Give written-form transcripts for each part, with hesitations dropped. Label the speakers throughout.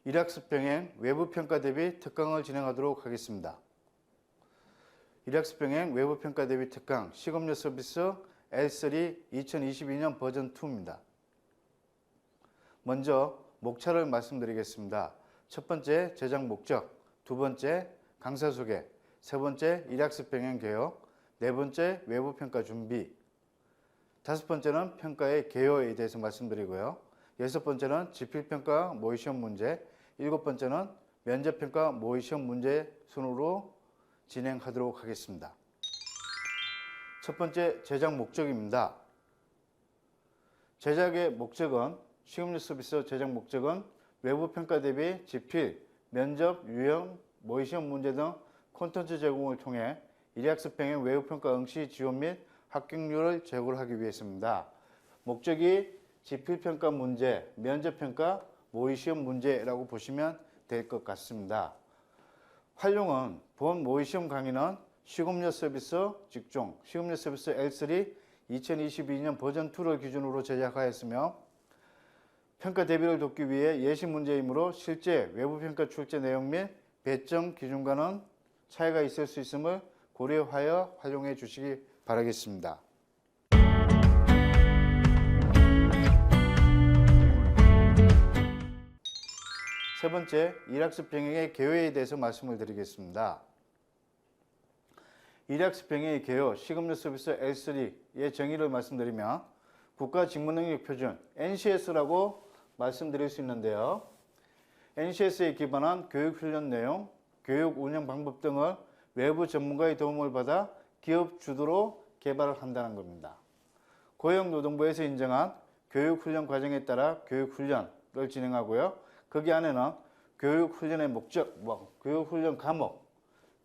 Speaker 1: 일학습 병행 외부 평가 대비 특강을 진행하도록 하겠습니다. 일학습 병행 외부 평가 대비 특강 시급료 서비스 L3 2022년 버전 2입니다. 먼저 목차를 말씀드리겠습니다. 첫 번째 제작 목적, 두 번째 강사 소개, 세 번째 일학습 병행 개요, 네 번째 외부 평가 준비, 다섯 번째는 평가의 개요에 대해서 말씀드리고요. 여섯 번째는 지필평가 모의시험 문제, 일곱 번째는 면접평가 모의시험 문제 순으로 진행하도록 하겠습니다. 첫 번째 제작 목적입니다. 제작의 목적은 시급료 서비스 제작 목적은 외부 평가 대비 지필, 면접, 유형, 모의시험 문제 등 콘텐츠 제공을 통해 일학습 병행 외부 평가 응시 지원 및 합격률을 제고하기 위해서입니다. 목적이 지필평가 문제, 면접평가, 모의시험 문제라고 보시면 될 것 같습니다. 활용은 본 모의시험 강의는 시급료 서비스 직종, 시급료 서비스 L3 2022년 버전 2를 기준으로 제작하였으며 평가 대비를 돕기 위해 예시 문제이므로 실제 외부평가 출제 내용 및 배점 기준과는 차이가 있을 수 있음을 고려하여 활용해 주시기 바라겠습니다. 세 번째, 일학습 병행의 개요에 대해서 말씀을 드리겠습니다. 일학습 병행의 개요, 시급료 서비스 L3의 정의를 말씀드리면 국가직무능력 표준 NCS라고 말씀드릴 수 있는데요. NCS에 기반한 교육훈련 내용, 교육 운영 방법 등을 외부 전문가의 도움을 받아 기업 주도로 개발을 한다는 겁니다. 고용노동부에서 인정한 교육훈련 과정에 따라 교육훈련을 진행하고요. 거기 안에는 교육훈련의 목적, 교육훈련 과목,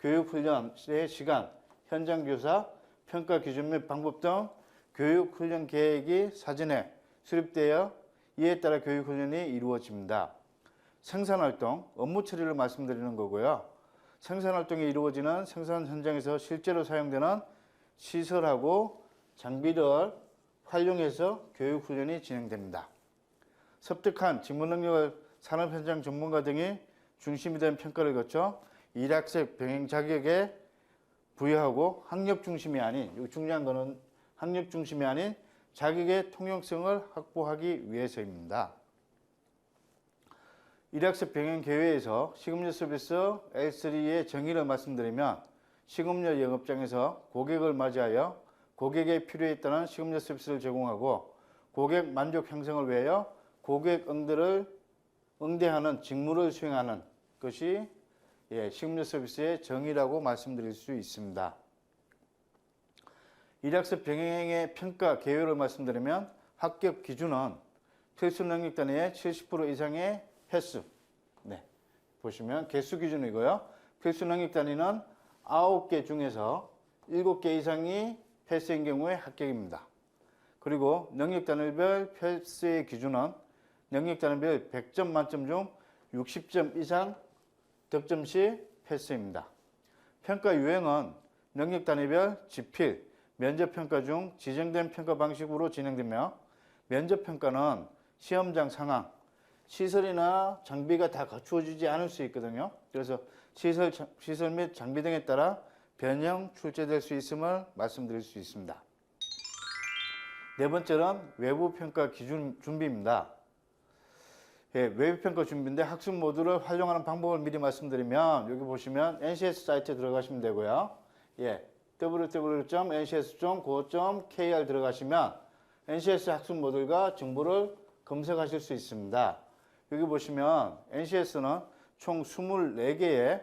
Speaker 1: 교육훈련의 시간, 현장 교사, 평가 기준 및 방법 등 교육훈련 계획이 사전에 수립되어 이에 따라 교육훈련이 이루어집니다. 생산활동, 업무 처리를 말씀드리는 거고요. 생산활동이 이루어지는 생산 현장에서 실제로 사용되는 시설하고 장비를 활용해서 교육훈련이 진행됩니다. 섭득한 직무능력을 산업 현장 전문가 등이 중심이 된 평가를 거쳐 일학습 병행 자격에 부여하고 학력 중심이 아닌, 중요한 거는 학력 중심이 아닌 자격의 통용성을 확보하기 위해서입니다. 일학습 병행 계획에서 시급료 서비스 L3의 정의를 말씀드리면 시급료 영업장에서 고객을 맞이하여 고객의 필요에 따른 시급료 서비스를 제공하고 고객 만족 형성을 위하여 고객 응대하는 직무를 수행하는 것이 시급료 서비스의 정의라고 말씀드릴 수 있습니다. 일학습 병행의 평가 개요를 말씀드리면 합격 기준은 필수 능력 단위의 70% 이상의 횟수, 보시면 개수 기준이고요. 필수 능력 단위는 9개 중에서 7개 이상이 패스인 경우에 합격입니다. 그리고 능력 단위별 패스의 기준은 능력 단위별 100점 만점 중 60점 이상 득점 시 패스입니다. 평가 유형은 능력 단위별 지필, 면접평가 중 지정된 평가 방식으로 진행되며 면접평가는 시험장 상황, 시설이나 장비가 다 갖추어지지 않을 수 있거든요. 그래서 시설 및 장비 등에 따라 변형 출제될 수 있음을 말씀드릴 수 있습니다. 네 번째는 외부평가 기준 준비입니다. 외부평가 준비인데 학습 모듈을 활용하는 방법을 미리 말씀드리면 여기 보시면 NCS 사이트에 들어가시면 되고요. www.ncs.go.kr 들어가시면 NCS 학습 모듈과 정보를 검색하실 수 있습니다. 여기 보시면 NCS는 총 24개의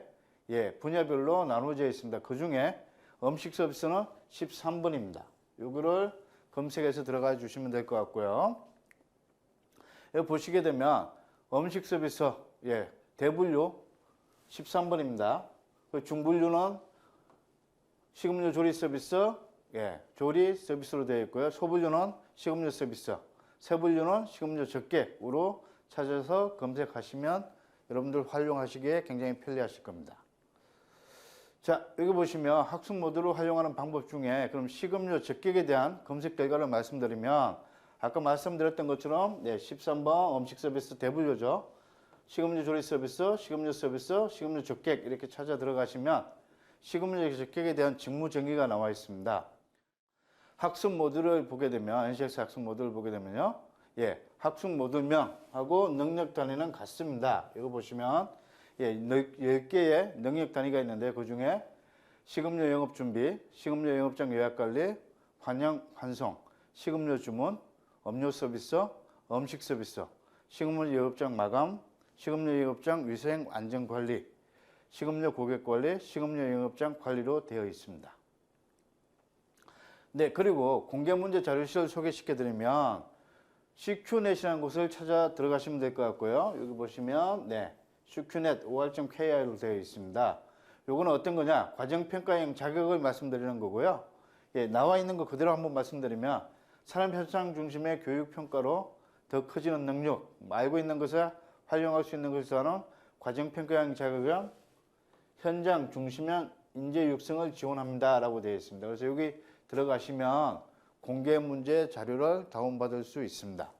Speaker 1: 분야별로 나누어져 있습니다. 그 중에 음식 서비스는 13번입니다. 이거를 검색해서 들어가 주시면 될 것 같고요. 여기 보시게 되면 음식 서비스 대분류 13번입니다. 중분류는 식음료 조리 서비스, 조리 서비스로 되어 있고요. 소분류는 식음료 서비스, 세분류는 식음료 적객으로 찾아서 검색하시면 여러분들 활용하시기에 굉장히 편리하실 겁니다. 자, 여기 보시면 학습 모듈을 활용하는 방법 중에 그럼 식음료 적객에 대한 검색 결과를 말씀드리면 아까 말씀드렸던 것처럼 13번 음식 서비스 대분류죠. 식음료 조리 서비스, 식음료 서비스, 식음료 적객 이렇게 찾아 들어가시면 식음료 적객에 대한 직무 정의가 나와 있습니다. 학습 모듈을 보게 되면 NCS 학습 모듈을 보게 되면요. 예, 학습 모듈명하고 능력 단위는 같습니다. 이거 보시면 예, 10개의 능력 단위가 있는데 그중에 식음료 영업 준비, 식음료 영업장 예약 관리, 환영 환송, 식음료 주문, 음료 서비스, 음식 서비스, 식음료 영업장 마감, 식음료 영업장 위생 안전 관리, 식음료 고객 관리, 식음료 영업장 관리로 되어 있습니다. 네, 그리고 공개 문제 자료실을 소개시켜 드리면 CQNet이라는 곳을 찾아 들어가시면 될 것 같고요. 여기 보시면 네, CQNet or.kr로 되어 있습니다. 요거는 어떤 거냐? 과정평가형 자격을 말씀드리는 거고요. 예, 나와 있는 거 그대로 한번 말씀드리면 사람 현상 중심의 교육평가로 더 커지는 능력, 알고 있는 것을 활용할 수 있는 것을 하는 과정평가형 자격은 현장 중심형 인재 육성을 지원합니다. 라고 되어 있습니다. 그래서 여기 들어가시면 공개 문제 자료를 다운받을 수 있습니다.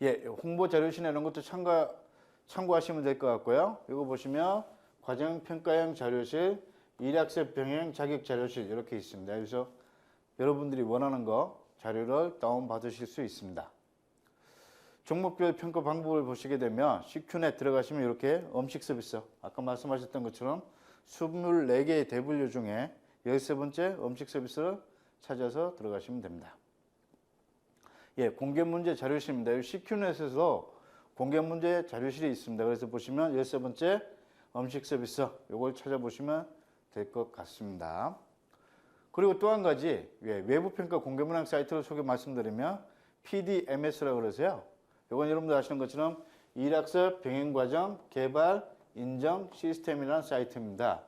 Speaker 1: 예, 홍보 자료실에 이런 것도 참고하시면 될 것 같고요. 이거 보시면 과정평가형 자료실, 일학습 병행 자격 자료실 이렇게 있습니다. 그래서 여러분들이 원하는 거 자료를 다운받으실 수 있습니다. 종목별 평가 방법을 보시게 되면 CQNet 들어가시면 이렇게 음식 서비스, 아까 말씀하셨던 것처럼 24개의 대분류 중에 13번째 음식 서비스를 찾아서 들어가시면 됩니다. 예, 공개 문제 자료실입니다. CQNet에서 공개 문제 자료실이 있습니다. 그래서 보시면 13번째 음식 서비스 이걸 찾아보시면 될 것 같습니다. 그리고 또 한 가지 외부 평가 공개 문항 사이트를 소개 말씀드리면 PDMS라고 그러세요. 이건 여러분들 아시는 것처럼 일학습 병행과정 개발 인정 시스템이라는 사이트입니다.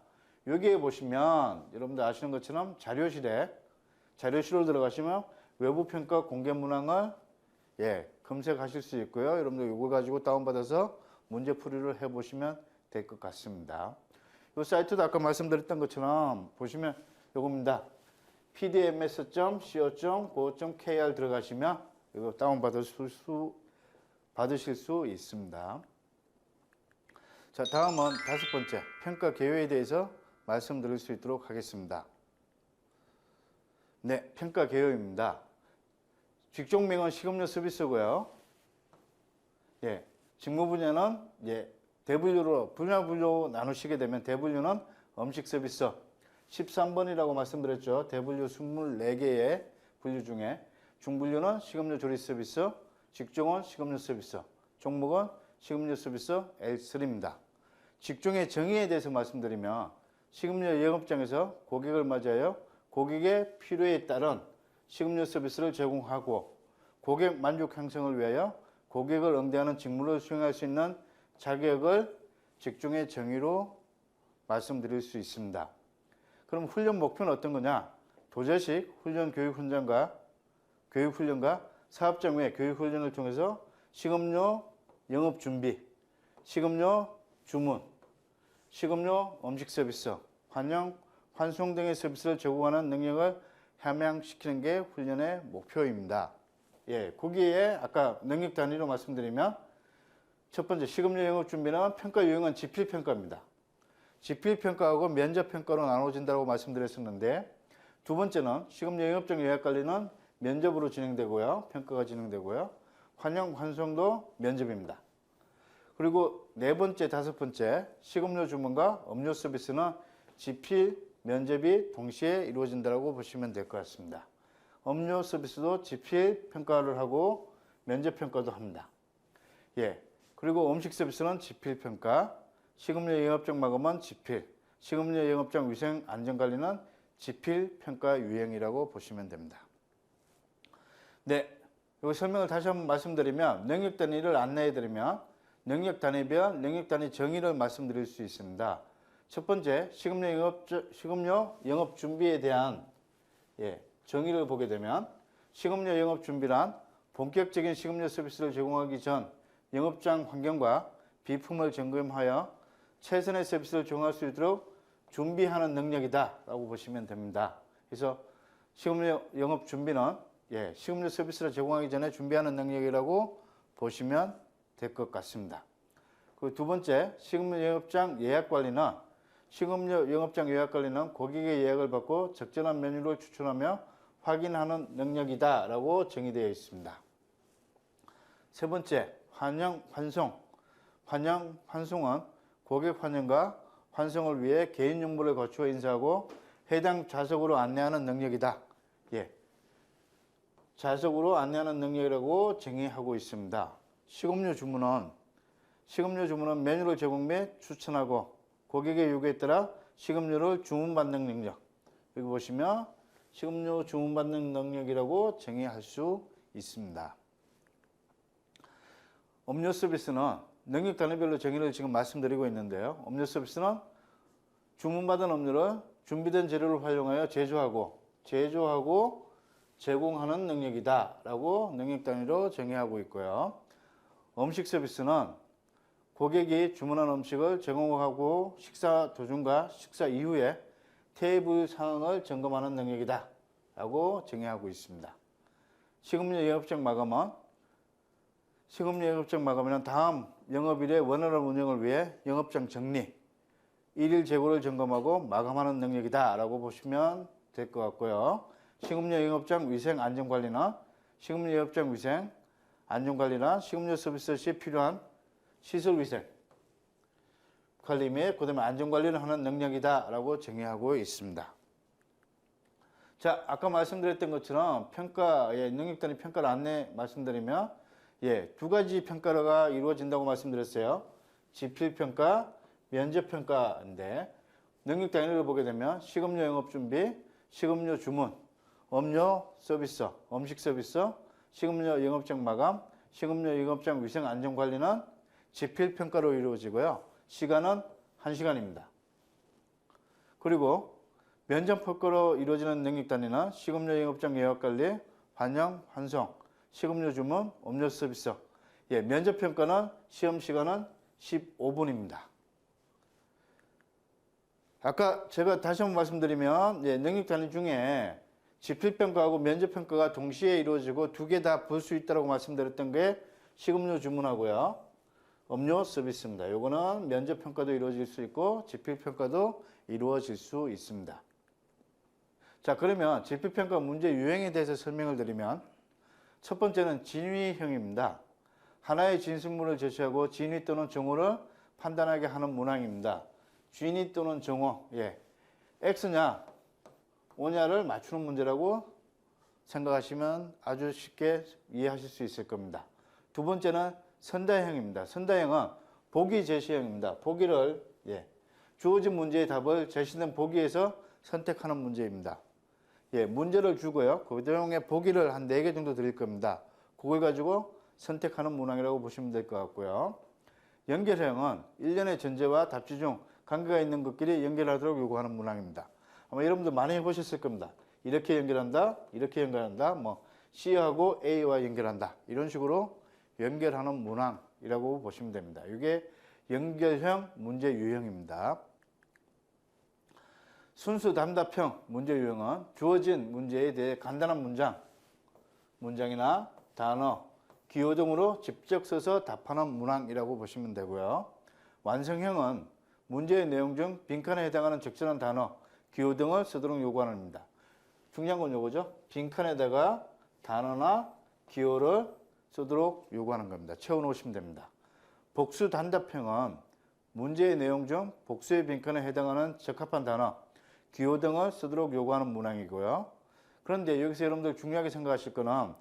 Speaker 1: 여기에 보시면 여러분들 아시는 것처럼 자료실로 들어가시면 외부 평가 공개 문항을 검색하실 수 있고요. 여러분들 이거 가지고 다운받아서 문제풀이를 해보시면 될 것 같습니다. 이 사이트도 아까 말씀드렸던 것처럼 보시면 이겁니다. pdms.co.go.kr 들어가시면 이거 다운받으실 수 있습니다. 자, 다음은 5번째 평가 개요에 대해서 말씀드릴 수 있도록 하겠습니다. 네, 평가 개요입니다. 직종명은 식음료 서비스고요. 예, 직무 분야는 분야별로 나누시게 되면 대분류는 음식 서비스 13번이라고 말씀드렸죠. 대분류 24개의 분류 중에 중분류는 식음료 조리 서비스, 직종은 식음료 서비스, 종목은 식음료 서비스 L3입니다. 직종의 정의에 대해서 말씀드리면 식음료 영업장에서 고객을 맞이하여 고객의 필요에 따른 식음료 서비스를 제공하고 고객 만족 형성을 위하여 고객을 응대하는 직무를 수행할 수 있는 자격을 직종의 정의로 말씀드릴 수 있습니다. 그럼 훈련 목표는 어떤 거냐? 도저식 훈련 교육훈련과 사업장 외 교육훈련을 통해서 식음료 영업 준비, 식음료 주문, 식음료 음식 서비스, 환영, 환송 등의 서비스를 제공하는 능력을 함양시키는 게 훈련의 목표입니다. 예, 거기에 아까 능력 단위로 말씀드리면 첫 번째 식음료 영업 준비는 평가 유형은 지필평가입니다. 지필평가하고 면접평가로 나눠진다고 말씀드렸었는데 두 번째는 식음료 영업장 예약 관리는 면접으로 진행되고요. 평가가 진행되고요. 환영, 환송도 면접입니다. 그리고 네 번째, 다섯 번째 식음료 주문과 음료 서비스는 지필, 면접이 동시에 이루어진다고 보시면 될 것 같습니다. 음료 서비스도 지필 평가를 하고 면접 평가도 합니다. 예. 그리고 음식 서비스는 지필 평가, 식음료 영업장 마감은 지필, 식음료 영업장 위생 안전 관리는 지필 평가 유형이라고 보시면 됩니다. 네. 이 설명을 다시 한번 말씀드리면 능력 단위를 안내해 드리면 능력 단위별 능력 단위 정의를 말씀드릴 수 있습니다. 첫 번째, 식음료 영업 준비에 대한 정의를 보게 되면 식음료 영업 준비란 본격적인 식음료 서비스를 제공하기 전 영업장 환경과 비품을 점검하여 최선의 서비스를 제공할 수 있도록 준비하는 능력이다 라고 보시면 됩니다. 그래서 식음료 영업 준비는 식음료 서비스를 제공하기 전에 준비하는 능력이라고 보시면 될 것 같습니다. 그 두 번째, 식음료 영업장 예약 관리는 식음료 영업장 예약 관리는 고객의 예약을 받고 적절한 메뉴를 추천하며 확인하는 능력이다 라고 정의되어 있습니다. 세 번째, 환송은 고객 환영과 환송을 위해 개인 정보를 거치어 인쇄하고 해당 좌석으로 안내하는 능력이다. 예, 좌석으로 안내하는 능력이라고 정의하고 있습니다. 식음료 주문은 메뉴를 제공 및 추천하고 고객의 요구에 따라 식음료를 주문받는 능력. 여기 보시면 식음료 주문받는 능력이라고 정의할 수 있습니다. 음료 서비스는 능력 단위별로 정의를 지금 말씀드리고 있는데요. 음료 서비스는 주문받은 음료를 준비된 재료를 활용하여 제조하고 제공하는 능력이다 라고 능력 단위로 정의하고 있고요. 음식 서비스는 고객이 주문한 음식을 제공하고 식사 도중과 식사 이후에 테이블 상황을 점검하는 능력이다 라고 정의하고 있습니다. 식음료 영업장 마감에는 다음 영업일의 원활한 운영을 위해 영업장 정리, 일일 재고를 점검하고 마감하는 능력이다 라고 보시면 될 것 같고요. 식음료 영업장 위생 안전관리나 식음료 서비스 시 필요한 시설 위생 관리 및 그다음에 안전관리를 하는 능력이다 라고 정의하고 있습니다. 자, 아까 말씀드렸던 것처럼 능력 단위 평가를 안내 말씀드리면 두 가지 평가가 이루어진다고 말씀드렸어요. 지필평가, 면접평가인데 능력 단위를 보게 되면 식음료 영업 준비, 식음료 주문, 음료 서비스, 음식 서비스, 식음료 영업장 마감, 식음료 영업장 위생 안전 관리는 지필평가로 이루어지고요. 시간은 1시간입니다. 그리고 면접평가로 이루어지는 능력 단위는 식음료 영업장 예약 관리, 환송, 식음료 주문, 음료 서비스. 면접평가는 시험 시간은 15분입니다. 아까 제가 다시 한번 말씀드리면 능력 단위 중에 지필평가하고 면접평가가 동시에 이루어지고 두 개 다 볼 수 있다고 말씀드렸던 게 식음료 주문하고요. 음료 서비스입니다. 요거는 면접평가도 이루어질 수 있고 지필평가도 이루어질 수 있습니다. 자, 그러면 지필평가 문제 유형에 대해서 설명을 드리면 첫 번째는 진위형입니다. 하나의 진술문을 제시하고 진위 또는 정오를 판단하게 하는 문항입니다. 진위 또는 정오, X냐, O냐를 맞추는 문제라고 생각하시면 아주 쉽게 이해하실 수 있을 겁니다. 두 번째는 선다형입니다. 선다형은 보기 제시형입니다. 보기를, 주어진 문제의 답을 제시된 보기에서 선택하는 문제입니다. 문제를 주고요. 그 내용에 보기를 한 4개 정도 드릴 겁니다. 그걸 가지고 선택하는 문항이라고 보시면 될 것 같고요. 연결형은 일련의 전제와 답지 중 관계가 있는 것끼리 연결하도록 요구하는 문항입니다. 아마 여러분들 많이 해보셨을 겁니다. 이렇게 연결한다, C하고 A와 연결한다. 이런 식으로 연결하는 문항이라고 보시면 됩니다. 이게 연결형 문제 유형입니다. 순수 단답형 문제 유형은 주어진 문제에 대해 간단한 문장이나 단어, 기호 등으로 직접 써서 답하는 문항이라고 보시면 되고요. 완성형은 문제의 내용 중 빈칸에 해당하는 적절한 단어, 기호 등을 쓰도록 요구하는 겁니다. 중요한 건 요거죠. 빈칸에다가 단어나 기호를 쓰도록 요구하는 겁니다. 채워놓으시면 됩니다. 복수 단답형은 문제의 내용 중 복수의 빈칸에 해당하는 적합한 단어, 기호 등을 쓰도록 요구하는 문항이고요. 그런데 여기서 여러분들 중요하게 생각하실 거는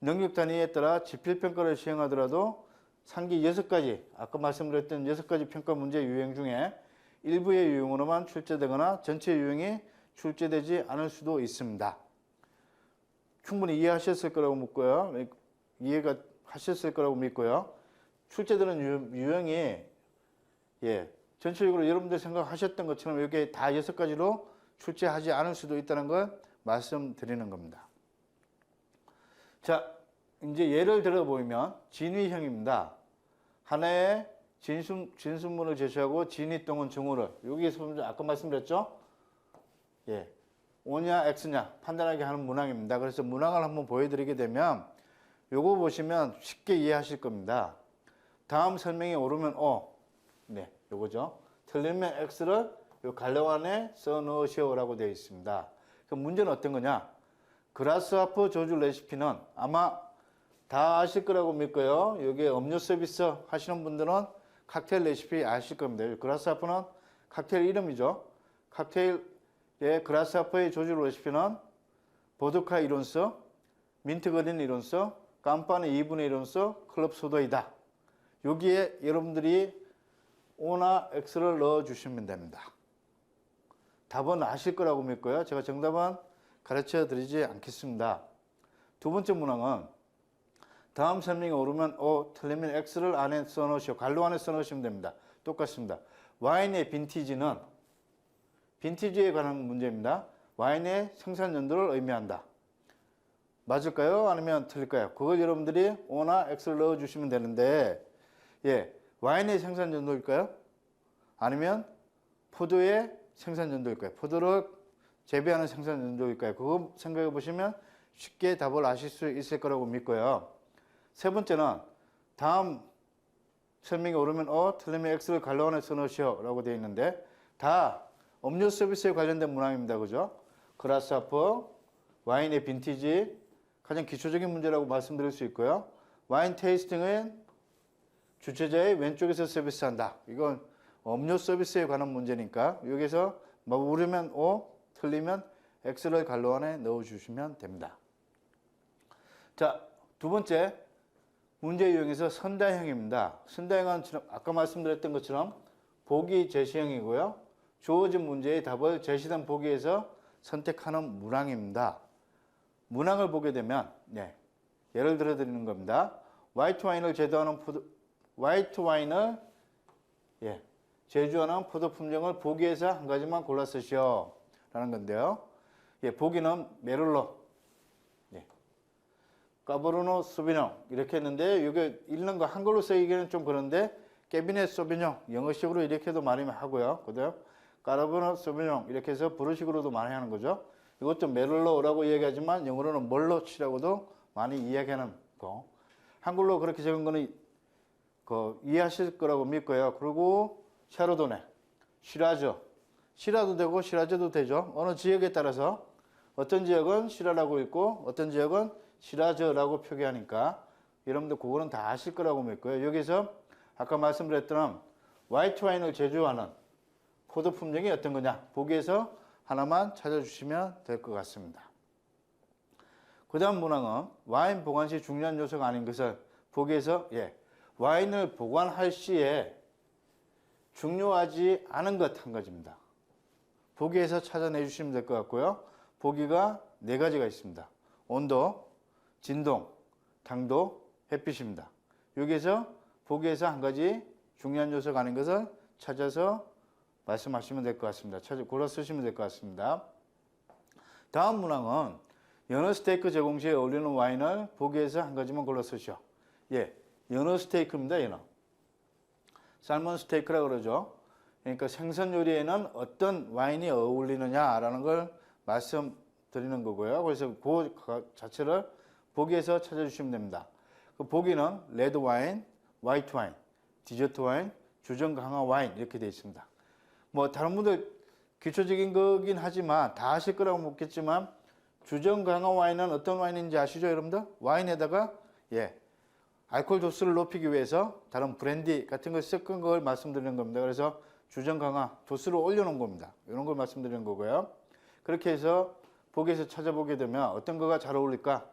Speaker 1: 능력 단위에 따라 지필평가를 시행하더라도 상기 6가지, 아까 말씀드렸던 6가지 평가 문제 유형 중에 일부의 유형으로만 출제되거나 전체 유형이 출제되지 않을 수도 있습니다. 충분히 이해하셨을 거라고 묻고요. 이해가 하셨을 거라고 믿고요. 출제되는 유형이 전체적으로 여러분들 생각하셨던 것처럼 이렇게 다 6가지로 출제하지 않을 수도 있다는 걸 말씀드리는 겁니다. 자, 이제 예를 들어 보면 진위형입니다. 하나의 진술문을 제시하고 진위 또는 정오를 여기에서 아까 말씀드렸죠? O냐 X냐 판단하게 하는 문항입니다. 그래서 문항을 한번 보여드리게 되면 요거 보시면 쉽게 이해하실 겁니다. 다음 설명이 옳으면 O. 네, 요거죠. 틀리면 X를 요 갈래로 안에 써 넣으시오라고 되어 있습니다. 그럼 문제는 어떤 거냐? 그라스하퍼 저주 레시피는 아마 다 아실 거라고 믿고요. 여기 음료 서비스 하시는 분들은 칵테일 레시피 아실 겁니다. 그라스하퍼는 칵테일 이름이죠. 칵테일의 그라스하퍼의 조주 레시피는 보드카 이론스, 민트그린 이론스, 깜파니 2분의 이론스, 클럽 소다이다. 여기에 여러분들이 O나 X를 넣어주시면 됩니다. 답은 아실 거라고 믿고요. 제가 정답은 가르쳐 드리지 않겠습니다. 두 번째 문항은 다음 설명이 옳으면 O, 틀리면 X를 안에 써놓으시오. 갈로 안에 써놓으시면 됩니다. 똑같습니다. 와인의 빈티지는 빈티지에 관한 문제입니다. 와인의 생산 연도를 의미한다. 맞을까요? 아니면 틀릴까요? 그걸 여러분들이 O나 X를 넣어주시면 되는데, 예, 와인의 생산 연도일까요? 아니면 포도의 생산 연도일까요? 포도를 재배하는 생산 연도일까요? 그거 생각해 보시면 쉽게 답을 아실 수 있을 거라고 믿고요. 세 번째는 다음 설명이 옳으면 O, 틀리면 X를 갈로 안에 써놓으시오 라고 되어 있는데 다 음료 서비스에 관련된 문항입니다. 그죠? 그라스하퍼, 와인의 빈티지, 가장 기초적인 문제라고 말씀드릴 수 있고요. 와인 테이스팅은 주최자의 왼쪽에서 서비스한다. 이건 음료 서비스에 관한 문제니까 여기서 옳으면 O, 틀리면 X를 갈로 안에 넣어주시면 됩니다. 자, 두 번째 문제 유형에서 선다형입니다. 선다형은 아까 말씀드렸던 것처럼 보기 제시형이고요. 주어진 문제의 답을 제시된 보기에서 선택하는 문항입니다. 문항을 보게 되면 예를 들어 드리는 겁니다. 화이트 와인을 제조하는 포도 품종을 보기에서 한 가지만 골라 쓰시오 라는 건데요. 보기는 메를로, 까보르노 소비뇽 이렇게 했는데 이게 읽는 거 한글로 쓰기에는 좀 그런데 깨비넷 소비뇽 영어식으로 이렇게도 많이 하고요. 그다음 까르보노 소비뇽 이렇게 해서 불어식으로도 많이 하는 거죠. 이것도 메를로라고 이야기하지만 영어로는 멀로치라고도 많이 이야기하는 거. 한글로 그렇게 적은 거는 이해하실 거라고 믿고요. 그리고 샤르도네, 시라도 되고 시라즈도 되죠. 어느 지역에 따라서 어떤 지역은 시라라고 읽고 어떤 지역은 시라즈라고 표기하니까 여러분들 그거는 다 아실 거라고 믿고요. 여기서 아까 말씀드렸던 화이트 와인을 제조하는 포도 품종이 어떤 거냐 보기에서 하나만 찾아주시면 될 것 같습니다. 그 다음 문항은 와인 보관 시 중요한 요소가 아닌 것을 보기에서 와인을 보관할 시에 중요하지 않은 것 한 가지입니다. 보기에서 찾아내 주시면 될 것 같고요. 보기가 네 가지가 있습니다. 온도, 진동, 당도, 햇빛입니다. 여기에서 보기에서 한 가지 중요한 요소가 아닌 것을 찾아서 말씀하시면 될 것 같습니다. 골라 쓰시면 될 것 같습니다. 다음 문항은 연어 스테이크 제공 시에 어울리는 와인을 보기에서 한 가지만 골라 쓰시오. 연어 스테이크입니다. 연어. 살몬 스테이크라고 그러죠. 그러니까 생선 요리에는 어떤 와인이 어울리느냐라는 걸 말씀드리는 거고요. 그래서 그 자체를 보기에서 찾아주시면 됩니다. 그 보기는 레드 와인, 화이트 와인, 디저트 와인, 주정 강화 와인 이렇게 되어 있습니다. 뭐 다른 분들 기초적인 거긴 하지만 다 아실 거라고 묻겠지만 주정 강화 와인은 어떤 와인인지 아시죠, 여러분들? 와인에다가 알코올 도수를 높이기 위해서 다른 브랜디 같은 걸 섞은 걸 말씀드리는 겁니다. 그래서 주정 강화 도수를 올려놓은 겁니다. 이런 걸 말씀드리는 거고요. 그렇게 해서 보기에서 찾아보게 되면 어떤 거가 잘 어울릴까?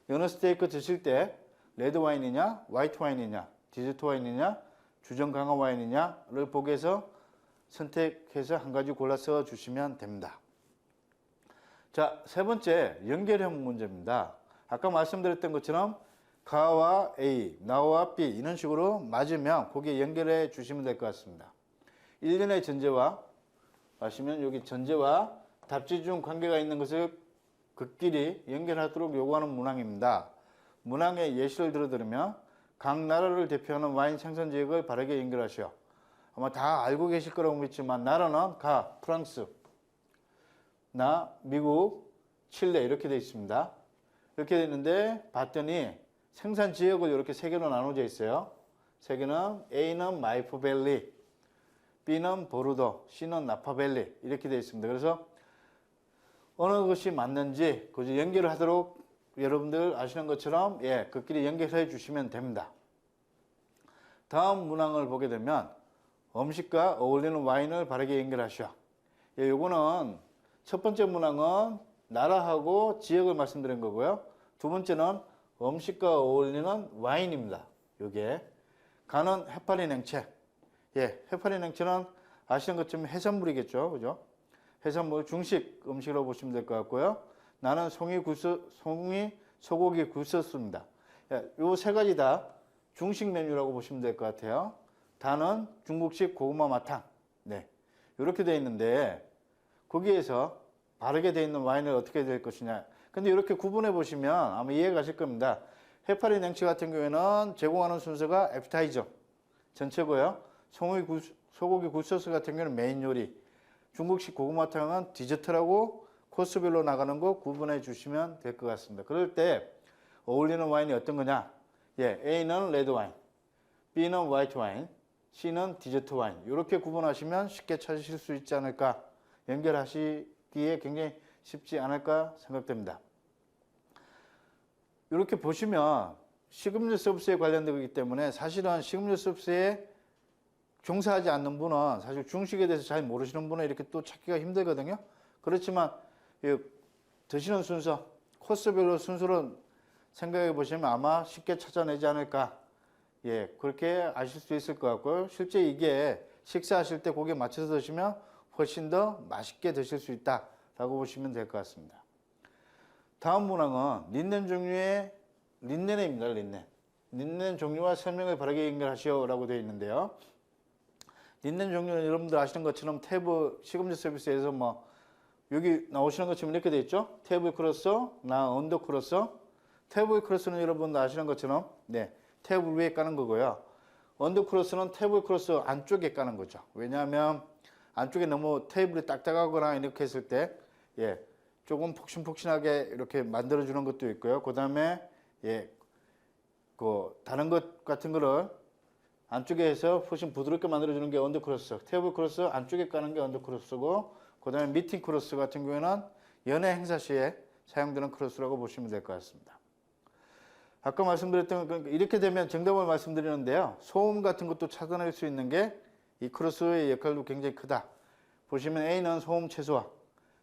Speaker 1: 연어 스테이크 드실 때 레드 와인이냐, 화이트 와인이냐, 디저트 와인이냐, 주정 강화 와인이냐를 보기에서 선택해서 한 가지 골라서 주시면 됩니다. 자, 세 번째 연결형 문제입니다. 아까 말씀드렸던 것처럼 가와 A, 나와 B 이런 식으로 맞으면 거기에 연결해 주시면 될 것 같습니다. 일련의 전제와 마시면 여기 전제와 답지 중 관계가 있는 것을 극끼리 연결하도록 요구하는 문항입니다. 문항의 예시를 들어드리면 각 나라를 대표하는 와인 생산 지역을 바르게 연결하시오. 아마 다 알고 계실 거라고 믿지만 나라는 프랑스, 미국, 칠레 이렇게 되어 있습니다. 이렇게 되어 있는데 봤더니 생산 지역을 이렇게 세 개로 나눠져 있어요. 세 개는 A는 마이프밸리, B는 보르도, C는 나파밸리 이렇게 되어 있습니다. 그래서 어느 것이 맞는지 그 연결을 하도록 여러분들 아시는 것처럼 그끼리 연결해 주시면 됩니다. 다음 문항을 보게 되면 음식과 어울리는 와인을 바르게 연결하시오. 요거는 첫 번째 문항은 나라하고 지역을 말씀드린 거고요. 두 번째는 음식과 어울리는 와인입니다. 요게 가는 해파리 냉채. 해파리 냉채는 아시는 것처럼 해산물이겠죠. 그죠? 해산물 중식 음식으로 보시면 될 것 같고요. 나는 송이 소고기 굴소스입니다. 요 세 가지 다 중식 메뉴라고 보시면 될 것 같아요. 다는 중국식 고구마 마탕. 이렇게 되어 있는데 거기에서 바르게 되어 있는 와인을 어떻게 될 것이냐. 근데 이렇게 구분해 보시면 아마 이해가 가실 겁니다. 해파리 냉채 같은 경우에는 제공하는 순서가 애피타이저 전체고요. 소고기 굴소스 같은 경우는 메인 요리, 중국식 고구마탕은 디저트라고 코스별로 나가는 거 구분해 주시면 될 것 같습니다. 그럴 때 어울리는 와인이 어떤 거냐? A는 레드 와인, B는 화이트 와인, C는 디저트 와인. 이렇게 구분하시면 쉽게 찾으실 수 있지 않을까, 연결하시기에 굉장히 쉽지 않을까 생각됩니다. 이렇게 보시면 식음료 서비스에 관련되기 때문에 사실은 식음료 서비스에 종사하지 않는 분은 사실 중식에 대해서 잘 모르시는 분은 이렇게 또 찾기가 힘들거든요. 그렇지만 드시는 순서, 코스별로 순서로 생각해 보시면 아마 쉽게 찾아내지 않을까. 그렇게 아실 수 있을 것 같고요. 실제 이게 식사하실 때 고기에 맞춰서 드시면 훨씬 더 맛있게 드실 수 있다라고 보시면 될 것 같습니다. 다음 문항은 린넨 종류의 린넨입니다. 린넨 종류와 설명을 바르게 연결하시오라고 되어 있는데요. 린넨 종류는 여러분들 아시는 것처럼 탭 식음료 서비스에서 여기 나오시는 것처럼 이렇게 되어 있죠. 테이블 크로서, 언더 크로서. 테이블 크로스는 여러분들 아시는 것처럼 테이블 위에 까는 거고요. 언더 크로스는 테이블 크로스 안쪽에 까는 거죠. 왜냐하면 안쪽에 너무 테이블이 딱딱하거나 이렇게 했을 때 조금 폭신폭신하게 이렇게 만들어 주는 것도 있고요. 그 다음에 다른 것 같은 거를 안쪽에 해서 훨씬 부드럽게 만들어 주는 게 언더 크로스. 테이블 크로스 안쪽에 까는 게 언더 크로스고, 그 다음에 미팅 크로스 같은 경우에는 연회 행사 시에 사용되는 크로스라고 보시면 될 것 같습니다. 아까 말씀드렸던 이렇게 되면 정답을 말씀드리는데요. 소음 같은 것도 차단할 수 있는 게 이 크로스의 역할도 굉장히 크다. 보시면 A는 소음 최소화,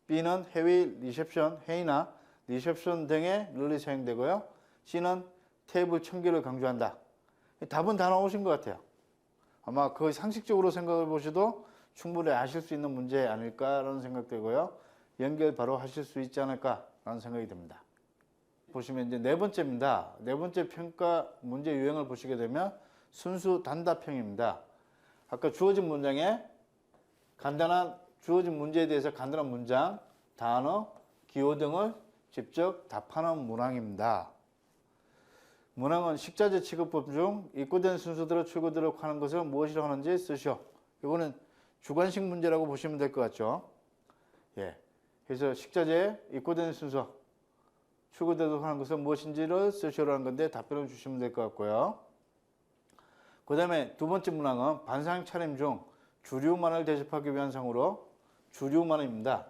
Speaker 1: B는 해위 리셉션, 회의나 리셉션 등의 룰이 사용되고요. C는 테이블 청결을 강조한다. 답은 다 나오신 것 같아요. 아마 거의 상식적으로 생각을 보셔도 충분히 아실 수 있는 문제 아닐까라는 생각되고요. 연결 바로 하실 수 있지 않을까라는 생각이 듭니다. 보시면 이제 네 번째입니다. 네 번째 평가 문제 유형을 보시게 되면 순수 단답형입니다. 아까 주어진 문장에 주어진 문제에 대해서 간단한 문장, 단어, 기호 등을 직접 답하는 문항입니다. 문항은 식자재 취급법 중 입고된 순서대로 출구되도록 하는 것을 무엇이라고 하는지 쓰시오. 이거는 주관식 문제라고 보시면 될 것 같죠. 그래서 식자재 입고된 순서, 출구되도록 하는 것은 무엇인지를 쓰시오라는 건데 답변을 주시면 될 것 같고요. 그 다음에 두 번째 문항은 반상 차림 중 주류만을 대접하기 위한 상으로 주류만입니다.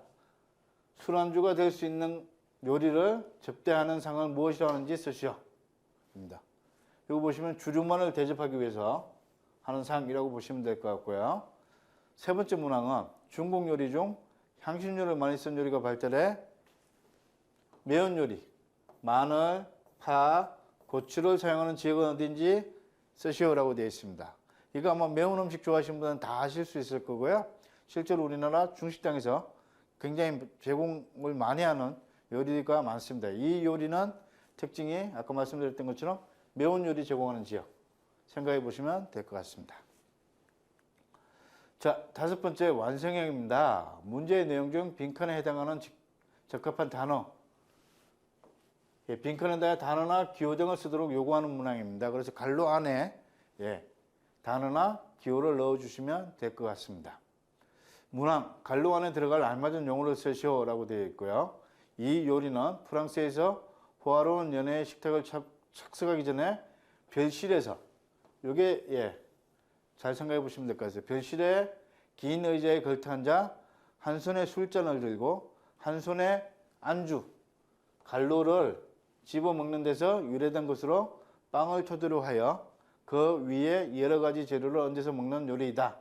Speaker 1: 술안주가 될 수 있는 요리를 접대하는 상은 무엇이라고 하는지 쓰시오. 입니다. 이거 보시면 주류만을 대접하기 위해서 하는 상이라고 보시면 될 것 같고요. 세 번째 문항은 중국 요리 중 향신료를 많이 쓴 요리가 발달해 매운 요리, 마늘, 파, 고추를 사용하는 지역은 어딘지 쓰시오라고 되어 있습니다. 이거 아마 매운 음식 좋아하시는 분은 다 아실 수 있을 거고요. 실제로 우리나라 중식당에서 굉장히 제공을 많이 하는 요리가 많습니다. 이 요리는 특징이 아까 말씀드렸던 것처럼 매운 요리 제공하는 지역 생각해 보시면 될 것 같습니다. 자, 다섯 번째 완성형입니다. 문제의 내용 중 빈칸에 해당하는 적합한 단어, 빈칸에다가 단어나 기호 등을 쓰도록 요구하는 문항입니다. 그래서 갈로 안에 단어나 기호를 넣어주시면 될 것 같습니다. 문항, 갈로 안에 들어갈 알맞은 용어를 쓰시오라고 되어 있고요. 이 요리는 프랑스에서 호화로운 연애의 식탁을 착석하기 전에 별실에서 요게 예, 잘 생각해 보시면 될 것 같아요. 별실에 긴 의자에 걸터 앉아 한 손에 술잔을 들고 한 손에 안주, 갈로를 집어 먹는 데서 유래된 것으로 빵을 토대로 하여 그 위에 여러 가지 재료를 얹어서 먹는 요리이다.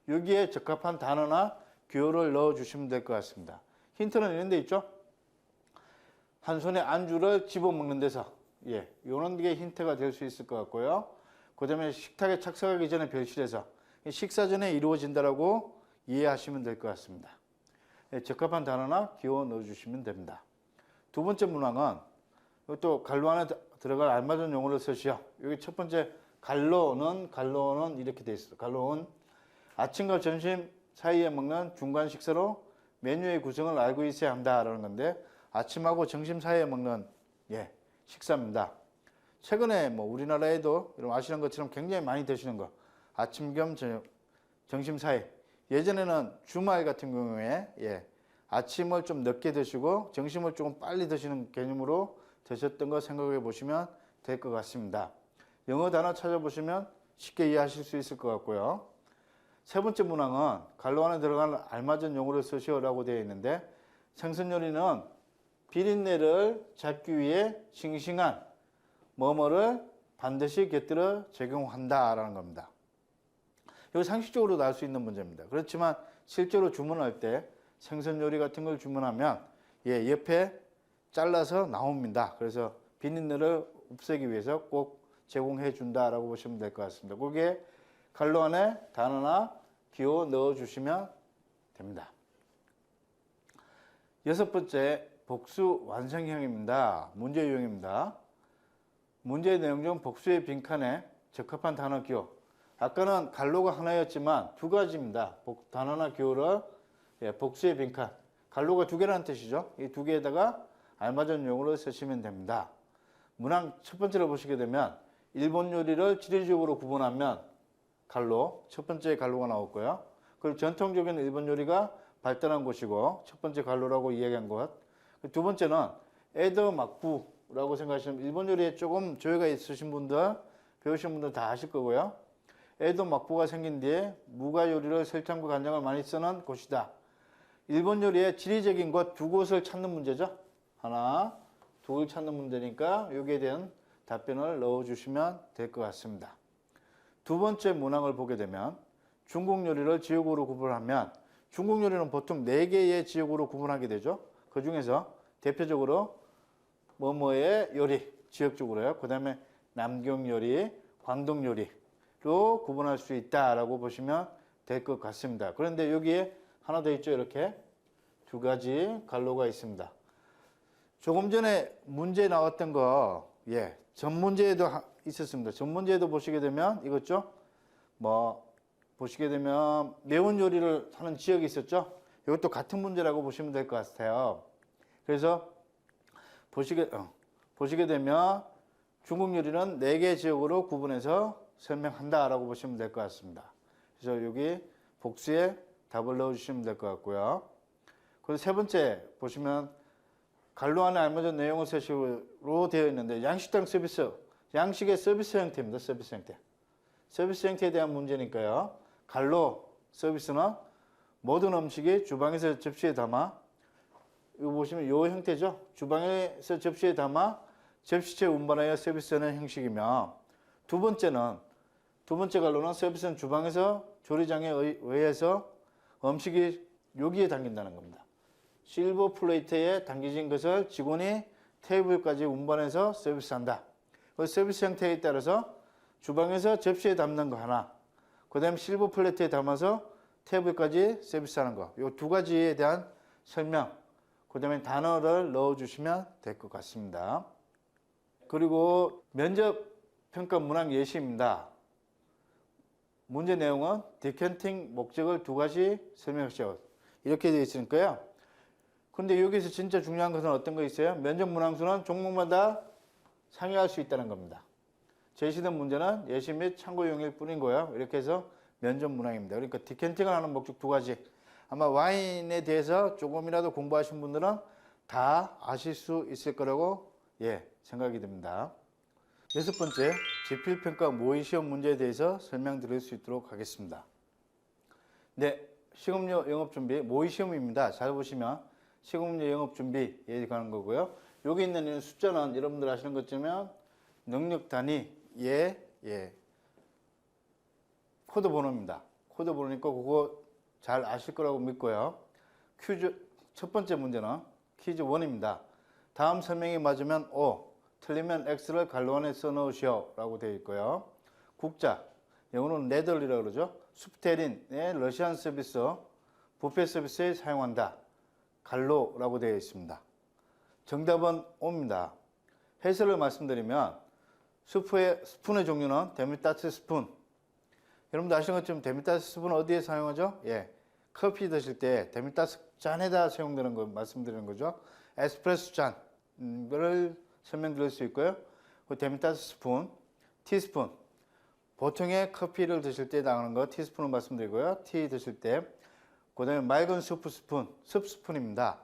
Speaker 1: 여기에 적합한 단어나 규어를 넣어 주시면 될 것 같습니다. 힌트는 이런 데 있죠? 한 손에 안주를 집어 먹는 데서 예, 요런 게 힌트가 될 수 있을 것 같고요. 그 다음에 식탁에 착석하기 전에 별실에서 식사 전에 이루어진다라고 이해하시면 될 것 같습니다. 예, 적합한 단어나 기호 넣어주시면 됩니다. 두 번째 문항은 또 갈로 안에 들어갈 알맞은 용어를 쓰시오. 여기 첫 번째 갈로는 이렇게 되어 있어요. 갈로는 아침과 점심 사이에 먹는 중간 식사로 메뉴의 구성을 알고 있어야 한다라는 건데 아침하고 점심 사이에 먹는 예, 식사입니다. 최근에 뭐 우리나라에도 여러분 아시는 것처럼 굉장히 많이 드시는 거 아침 겸 저녁, 점심 사이. 예전에는 주말 같은 경우에 예, 아침을 좀 늦게 드시고 점심을 조금 빨리 드시는 개념으로 드셨던 거 생각해 보시면 될 것 같습니다. 영어 단어 찾아보시면 쉽게 이해하실 수 있을 것 같고요. 세 번째 문항은 갈로 안에 들어가는 알맞은 용어를 쓰시오라고 되어 있는데 생선 요리는 비린내를 잡기 위해 싱싱한 뭐뭐를 반드시 곁들여 제공한다라는 겁니다. 이거 상식적으로 나올 수 있는 문제입니다. 그렇지만 실제로 주문할 때 생선 요리 같은 걸 주문하면 예, 옆에 잘라서 나옵니다. 그래서 비린내를 없애기 위해서 꼭 제공해 준다라고 보시면 될 것 같습니다. 거기에 갈로 안에 단어나 기호 넣어 주시면 됩니다. 여섯 번째 복수 완성형입니다. 문제 유형입니다. 문제의 내용 중 복수의 빈칸에 적합한 단어 기호. 아까는 갈로가 하나였지만 두 가지입니다. 단어나 기호를 예, 복수의 빈칸. 갈로가 두 개라는 뜻이죠. 이 두 개에다가 알맞은 용어를 쓰시면 됩니다. 문항 첫 번째로 보시게 되면 일본 요리를 지리적으로 구분하면 갈로, 첫 번째 갈로가 나왔고요. 그리고 전통적인 일본 요리가 발달한 곳이고 첫 번째 갈로라고 이야기한 것. 두 번째는 에더 막부라고 생각하시면 일본 요리에 조금 조예가 있으신 분들, 배우신 분들 다 아실 거고요. 에도 막부가 생긴 뒤에 무가 요리를 설탕과 간장을 많이 쓰는 곳이다. 일본 요리의 지리적인 곳 두 곳을 찾는 문제죠. 하나, 둘 찾는 문제니까 여기에 대한 답변을 넣어주시면 될 것 같습니다. 두 번째 문항을 보게 되면 중국 요리를 지역으로 구분하면 중국 요리는 보통 4개의 지역으로 구분하게 되죠. 그 중에서 대표적으로 뭐뭐의 요리, 지역적으로요. 그 다음에 남경 요리, 광동 요리로 구분할 수 있다라고 보시면 될 것 같습니다. 그런데 여기에 하나 더 있죠. 이렇게 두 가지 갈로가 있습니다. 조금 전에 문제 나왔던 거, 예, 전문제에도 있었습니다. 전문제에도 보시게 되면 이거죠. 뭐 보시게 되면 매운 요리를 하는 지역이 있었죠. 이것도 같은 문제라고 보시면 될 것 같아요. 그래서 보시게 되면 중국 요리는 4개 지역으로 구분해서 설명한다라고 보시면 될 것 같습니다. 그래서 여기 복수에 답을 넣어주시면 될 것 같고요. 그리고 세 번째 보시면 갈로 안에 알맞은 내용을 쓰시로 되어 있는데 양식당 서비스, 양식의 서비스 형태입니다. 서비스 형태. 서비스 형태에 대한 문제니까요. 갈로 서비스는 모든 음식이 주방에서 접시에 담아 이거 보시면 이 형태죠. 주방에서 접시에 담아 접시채 운반하여 서비스하는 형식이며 두 번째 갈로는 서비스는 주방에서 조리장에 의해서 음식이 여기에 담긴다는 겁니다. 실버 플레이트에 담겨진 것을 직원이 테이블까지 운반해서 서비스한다. 그 서비스 형태에 따라서 주방에서 접시에 담는 거 하나, 그 다음에 실버 플레이트에 담아서 테이블까지 서비스하는 거. 이 두 가지에 대한 설명, 그 다음에 단어를 넣어주시면 될 것 같습니다. 그리고 면접 평가 문항 예시입니다. 문제 내용은 디컨팅 목적을 두 가지 설명하시오. 이렇게 되어 있으니까요. 근데 여기서 진짜 중요한 것은 어떤 거 있어요? 면접 문항수는 종목마다 상회할 수 있다는 겁니다. 제시된 문제는 예시 및 참고용일 뿐인 거예요. 이렇게 해서 면접 문항입니다. 그러니까 디컨팅을 하는 목적 두 가지. 아마 와인에 대해서 조금이라도 공부하신 분들은 다 아실 수 있을 거라고 생각이 듭니다. 여섯 번째, 지필평가 모의시험 문제에 대해서 설명드릴 수 있도록 하겠습니다. 네, 시급료 영업준비 모의시험입니다. 잘 보시면 시급료 영업준비에 관한 거고요. 여기 있는 이 숫자는 여러분들 아시는 것처럼 능력 단위 코드 번호입니다. 코드 번호니까 그거 잘 아실 거라고 믿고요. 퀴즈 첫 번째 문제는 퀴즈 1입니다. 다음 설명이 맞으면 O, 틀리면 X를 괄호 안에 써넣으시오 라고 되어 있고요. 국자, 영어로는 네덜이라고 그러죠. 숲테린의 러시안 서비스, 뷔페 서비스에 사용한다. 갈로라고 되어 있습니다. 정답은 O입니다. 해설을 말씀드리면 스푼의 종류는 데미타스 스푼. 여러분도 아시는 것처럼 데미타스 스푼은 어디에 사용하죠? 커피 드실 때 데미타스 잔에다 사용되는 거 말씀드리는 거죠. 에스프레소 잔을 설명드릴 수 있고요. 그 데미타스 스푼, 티스푼. 보통의 커피를 드실 때 나가는 거 티스푼을 말씀드리고요. 티 드실 때. 그 다음에 맑은 수프 스푼, 습스푼입니다.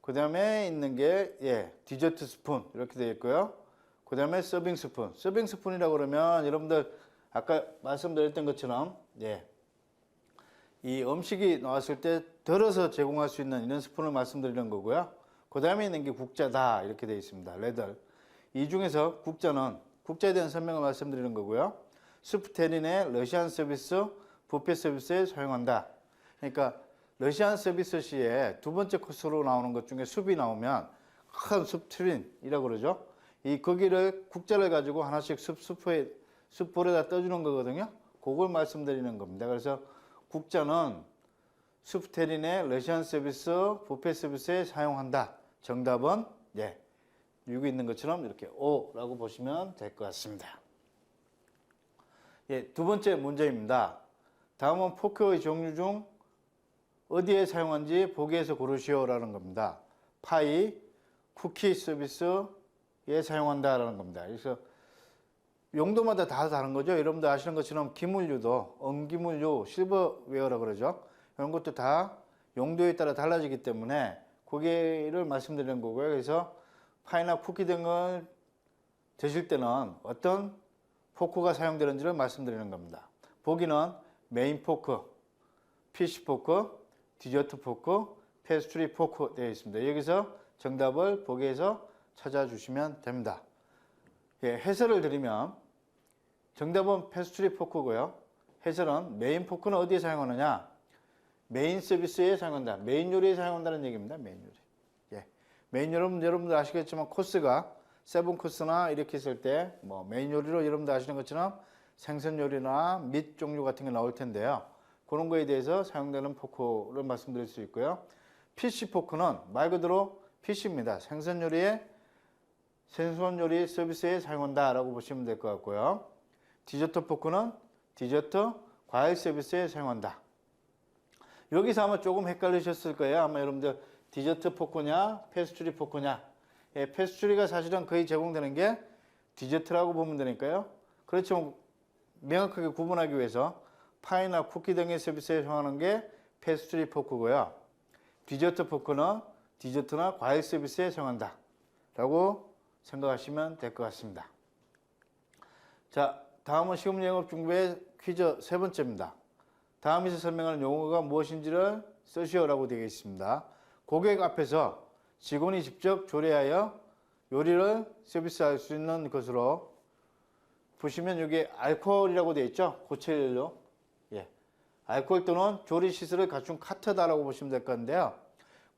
Speaker 1: 그 다음에 있는 게 디저트 스푼 이렇게 되어 있고요. 그 다음에 서빙 스푼. 서빙 스푼이라고 그러면 여러분들 아까 말씀드렸던 것처럼 이 음식이 나왔을 때 덜어서 제공할 수 있는 이런 스푼을 말씀드리는 거고요. 그 다음에 있는 게 국자다 이렇게 되어 있습니다. 레덜. 이 중에서 국자에 대한 설명을 말씀드리는 거고요. 스프테린의 러시안 서비스, 뷔페 서비스에 사용한다. 그러니까 러시안 서비스 시에 두 번째 코스로 나오는 것 중에 숲이 나오면 큰 숲트린이라고 그러죠. 이 거기를 국자를 가지고 하나씩 숲볼에다 떠주는 거거든요. 그걸 말씀드리는 겁니다. 그래서 국자는 숲테린의 러시안 서비스, 뷔페 서비스에 사용한다. 정답은 여기 있는 것처럼 이렇게 O라고 보시면 될 것 같습니다. 두 번째 문제입니다. 다음은 포크의 종류 중 어디에 사용한지 보기에서 고르시오라는 겁니다. 파이, 쿠키 서비스에 사용한다라는 겁니다. 그래서 용도마다 다 다른 거죠. 여러분들 아시는 것처럼 기물류도 은기물류, 실버웨어라고 그러죠. 이런 것도 다 용도에 따라 달라지기 때문에 고기를 말씀드리는 거고요. 그래서 파이나 쿠키 등을 드실 때는 어떤 포크가 사용되는지를 말씀드리는 겁니다. 보기는 메인 포크, 피쉬 포크, 디저트 포크, 페스트리 포크 되어 있습니다. 여기서 정답을 보기에서 찾아주시면 됩니다. 해설을 드리면 정답은 페스트리 포크고요. 해설은 메인 포크는 어디에 사용하느냐? 메인 서비스에 사용한다. 메인 요리에 사용한다는 얘기입니다. 메인 요리. 메인 여러분들 아시겠지만 코스가 세븐 코스나 이렇게 있을 때 메인 요리로 여러분들 아시는 것처럼 생선 요리나 밋 종류 같은 게 나올 텐데요. 그런 거에 대해서 사용되는 포크를 말씀드릴 수 있고요. 피쉬 포크는 말 그대로 피쉬입니다. 생선 요리 서비스에 사용한다라고 보시면 될 것 같고요. 디저트 포크는 디저트 과일 서비스에 사용한다. 여기서 아마 조금 헷갈리셨을 거예요. 아마 여러분들 디저트 포크냐 페스트리 포크냐. 페스트리가 사실은 거의 제공되는 게 디저트라고 보면 되니까요. 그렇지만 명확하게 구분하기 위해서 파이나 쿠키 등의 서비스에 사용하는 게 페스트리 포크고요. 디저트 포크는 디저트나 과일 서비스에 사용한다 라고 생각하시면 될 것 같습니다. 자, 다음은 시급 영업중부의 퀴즈 세 번째입니다. 다음에서 설명하는 용어가 무엇인지를 쓰시오라고 되어 있습니다. 고객 앞에서 직원이 직접 조리하여 요리를 서비스할 수 있는 것으로 보시면 여기 알코올이라고 되어 있죠. 고체연료. 알코올 또는 조리 시설을 갖춘 카트다라고 보시면 될 건데요.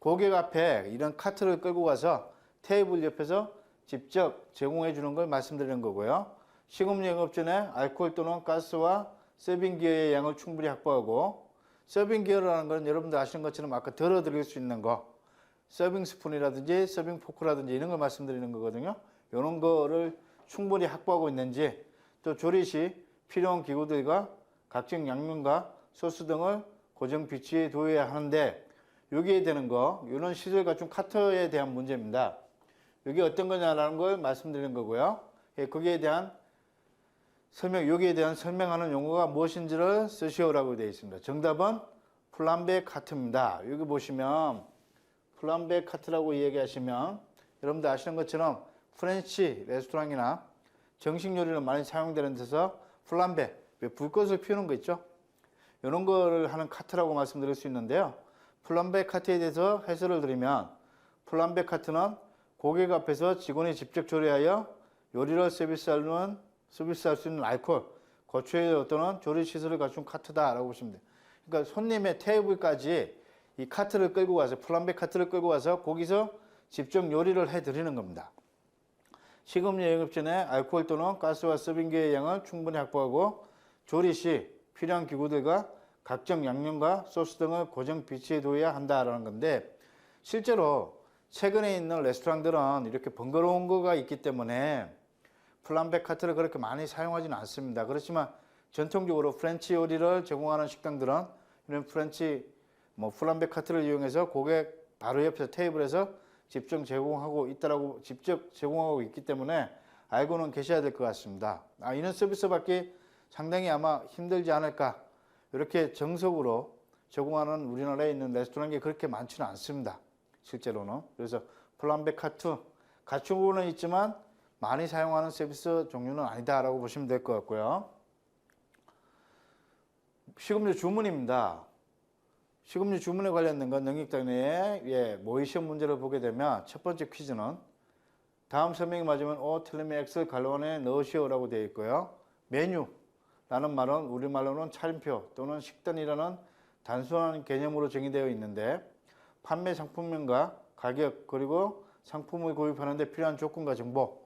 Speaker 1: 고객 앞에 이런 카트를 끌고 가서 테이블 옆에서 직접 제공해 주는 걸 말씀드리는 거고요. 식음 영업 전에 알코올 또는 가스와 서빙 기어의 양을 충분히 확보하고, 서빙 기어라는 건 여러분들 아시는 것처럼 아까 덜어 드릴 수 있는 거, 서빙 스푼이라든지 서빙 포크라든지 이런 걸 말씀드리는 거거든요. 이런 거를 충분히 확보하고 있는지, 또 조리 시 필요한 기구들과 각종 양념과 소스 등을 고정 비치에 두어야 하는데, 여기에 되는 거, 이런 시설 갖춘 카트에 대한 문제입니다. 여기 어떤 거냐라는 걸 말씀드리는 거고요. 거기에 대한 여기에 대한 설명하는 용어가 무엇인지를 쓰시오라고 되어 있습니다. 정답은 플람베 카트입니다. 여기 보시면 플람베 카트라고 얘기하시면 여러분들 아시는 것처럼 프렌치 레스토랑이나 정식 요리로 많이 사용되는 데서 플람베, 불꽃을 피우는 거 있죠? 이런 거를 하는 카트라고 말씀드릴 수 있는데요. 플람베 카트에 대해서 해설을 드리면 플람베 카트는 고객 앞에서 직원이 직접 조리하여 요리를 서비스할 수 있는 알코올, 고추에 또는 조리 시설을 갖춘 카트다라고 보시면 돼요. 그러니까 손님의 테이블까지 이 카트를 끌고 가서 플람베 카트를 끌고 가서 거기서 직접 요리를 해드리는 겁니다. 식음료 영업 전에 알코올 또는 가스와 서빙기의 양을 충분히 확보하고 조리 시 필요한 기구들과 각종 양념과 소스 등을 고정 비치해 둬야 한다라는 건데 실제로 최근에 있는 레스토랑들은 이렇게 번거로운 거가 있기 때문에 플람베 카트를 그렇게 많이 사용하지는 않습니다. 그렇지만 전통적으로 프렌치 요리를 제공하는 식당들은 이런 플람베 카트를 이용해서 고객 바로 옆에서 테이블에서 직접 제공하고 있기 때문에 알고는 계셔야 될 것 같습니다. 이런 서비스 받기 상당히 아마 힘들지 않을까. 이렇게 정석으로 제공하는 우리나라에 있는 레스토랑이 그렇게 많지는 않습니다. 실제로는. 그래서 플람베 카트 갖추고는 있지만 많이 사용하는 서비스 종류는 아니다라고 보시면 될 것 같고요. 식음료 주문입니다. 식음료 주문에 관련된 건 능력단위의 모의 시험 문제를 보게 되면 첫 번째 퀴즈는 다음 설명이 맞으면 O 틀리면 X를 괄호안에 넣으시오라고 되어 있고요. 메뉴라는 말은 우리말로는 차림표 또는 식단이라는 단순한 개념으로 정의되어 있는데 판매 상품명과 가격 그리고 상품을 구입하는 데 필요한 조건과 정보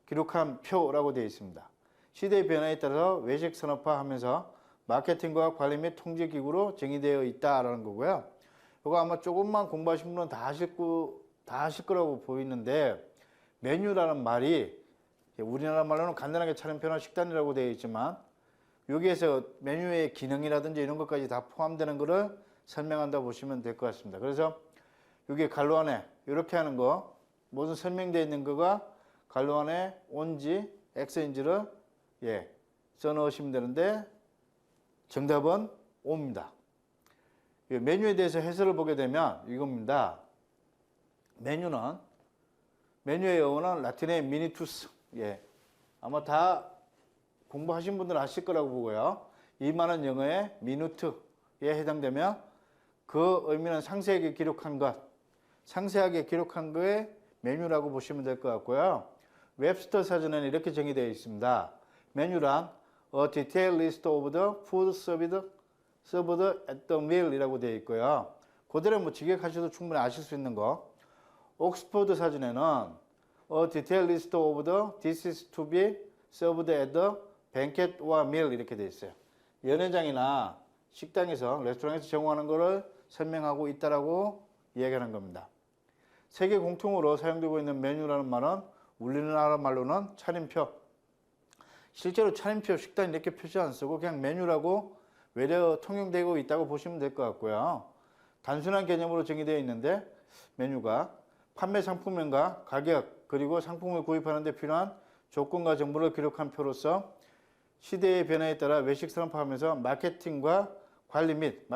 Speaker 1: 기록한 표라고 되어 있습니다. 시대의 변화에 따라서 외식 산업화하면서 마케팅과 관리 및 통제 기구로 정의되어 있다라는 거고요. 이거 아마 조금만 공부하신 분은 다 아실 거라고 보이는데 메뉴라는 말이 우리나라 말로는 간단하게 차림표나 식단이라고 되어 있지만 여기에서 메뉴의 기능이라든지 이런 것까지 다 포함되는 것을 설명한다 보시면 될 것 같습니다. 그래서 여기 갈로 안에 이렇게 하는 거 모든 설명되어 있는 거가 갈로 안에 온지 X인지를 써 넣으시면 되는데 정답은 O입니다. 메뉴에 대해서 해설을 보게 되면 이겁니다. 메뉴의 영어는 라틴의 미니투스. 아마 다 공부하신 분들은 아실 거라고 보고요. 이 말은 영어의 미누트에 해당되며 그 의미는 상세하게 기록한 거의 메뉴라고 보시면 될 것 같고요. 웹스터 사전에는 이렇게 정의되어 있습니다. 메뉴란 A detailed list of the food served at the meal 이라고 되어 있고요. 그대로 직역하셔도 충분히 아실 수 있는 거. 옥스퍼드 사전에는 A detailed list of the dishes to be served at the banquet or meal 이렇게 되어 있어요. 연회장이나 식당에서 레스토랑에서 제공하는 것을 설명하고 있다라고 이야기하는 겁니다. 세계 공통으로 사용되고 있는 메뉴라는 말은 우리나라 말로는 차림표. 실제로 차림표, 식단 이렇게 표시 안 쓰고 그냥 메뉴라고 외려 통용되고 있다고 보시면 될 것 같고요. 단순한 개념으로 정의되어 있는데 메뉴가 판매 상품명과 가격 그리고 상품을 구입하는 데 필요한 조건과 정보를 기록한 표로서 시대의 변화에 따라 외식 산업화하면서 마케팅 관리 및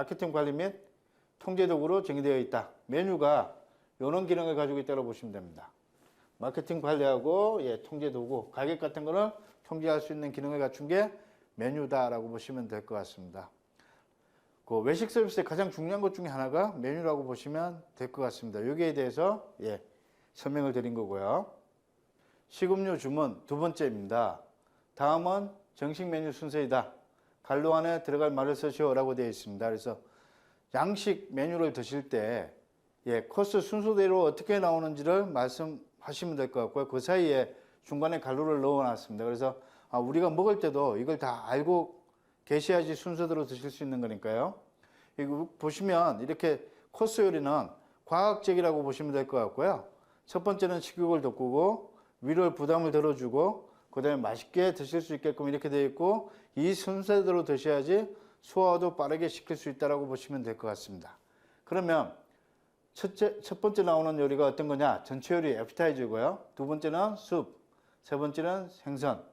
Speaker 1: 통제 도구로 정의되어 있다. 메뉴가 이런 기능을 가지고 있다고 보시면 됩니다. 마케팅 관리하고 통제 도구, 가격 같은 거를 통제할 수 있는 기능을 갖춘 게 메뉴다라고 보시면 될 것 같습니다. 그 외식 서비스의 가장 중요한 것 중에 하나가 메뉴라고 보시면 될 것 같습니다. 여기에 대해서 설명을 드린 거고요. 식음료 주문 두 번째입니다. 다음은 정식 메뉴 순서이다. 갈로 안에 들어갈 말을 쓰시오라고 되어 있습니다. 그래서 양식 메뉴를 드실 때 코스 순서대로 어떻게 나오는지를 말씀하시면 될 것 같고요. 그 사이에 중간에 갈로를 넣어놨습니다. 그래서 우리가 먹을 때도 이걸 다 알고 계셔야지 순서대로 드실 수 있는 거니까요. 이거 보시면 이렇게 코스 요리는 과학적이라고 보시면 될 것 같고요. 첫 번째는 식욕을 돋구고 위를 부담을 덜어주고 그 다음에 맛있게 드실 수 있게끔 이렇게 되어 있고 이 순서대로 드셔야지 소화도 빠르게 시킬 수 있다고 보시면 될 것 같습니다. 그러면 첫 번째 나오는 요리가 어떤 거냐? 전체 요리 애프타이저고요. 두 번째는 숲, 세 번째는 생선,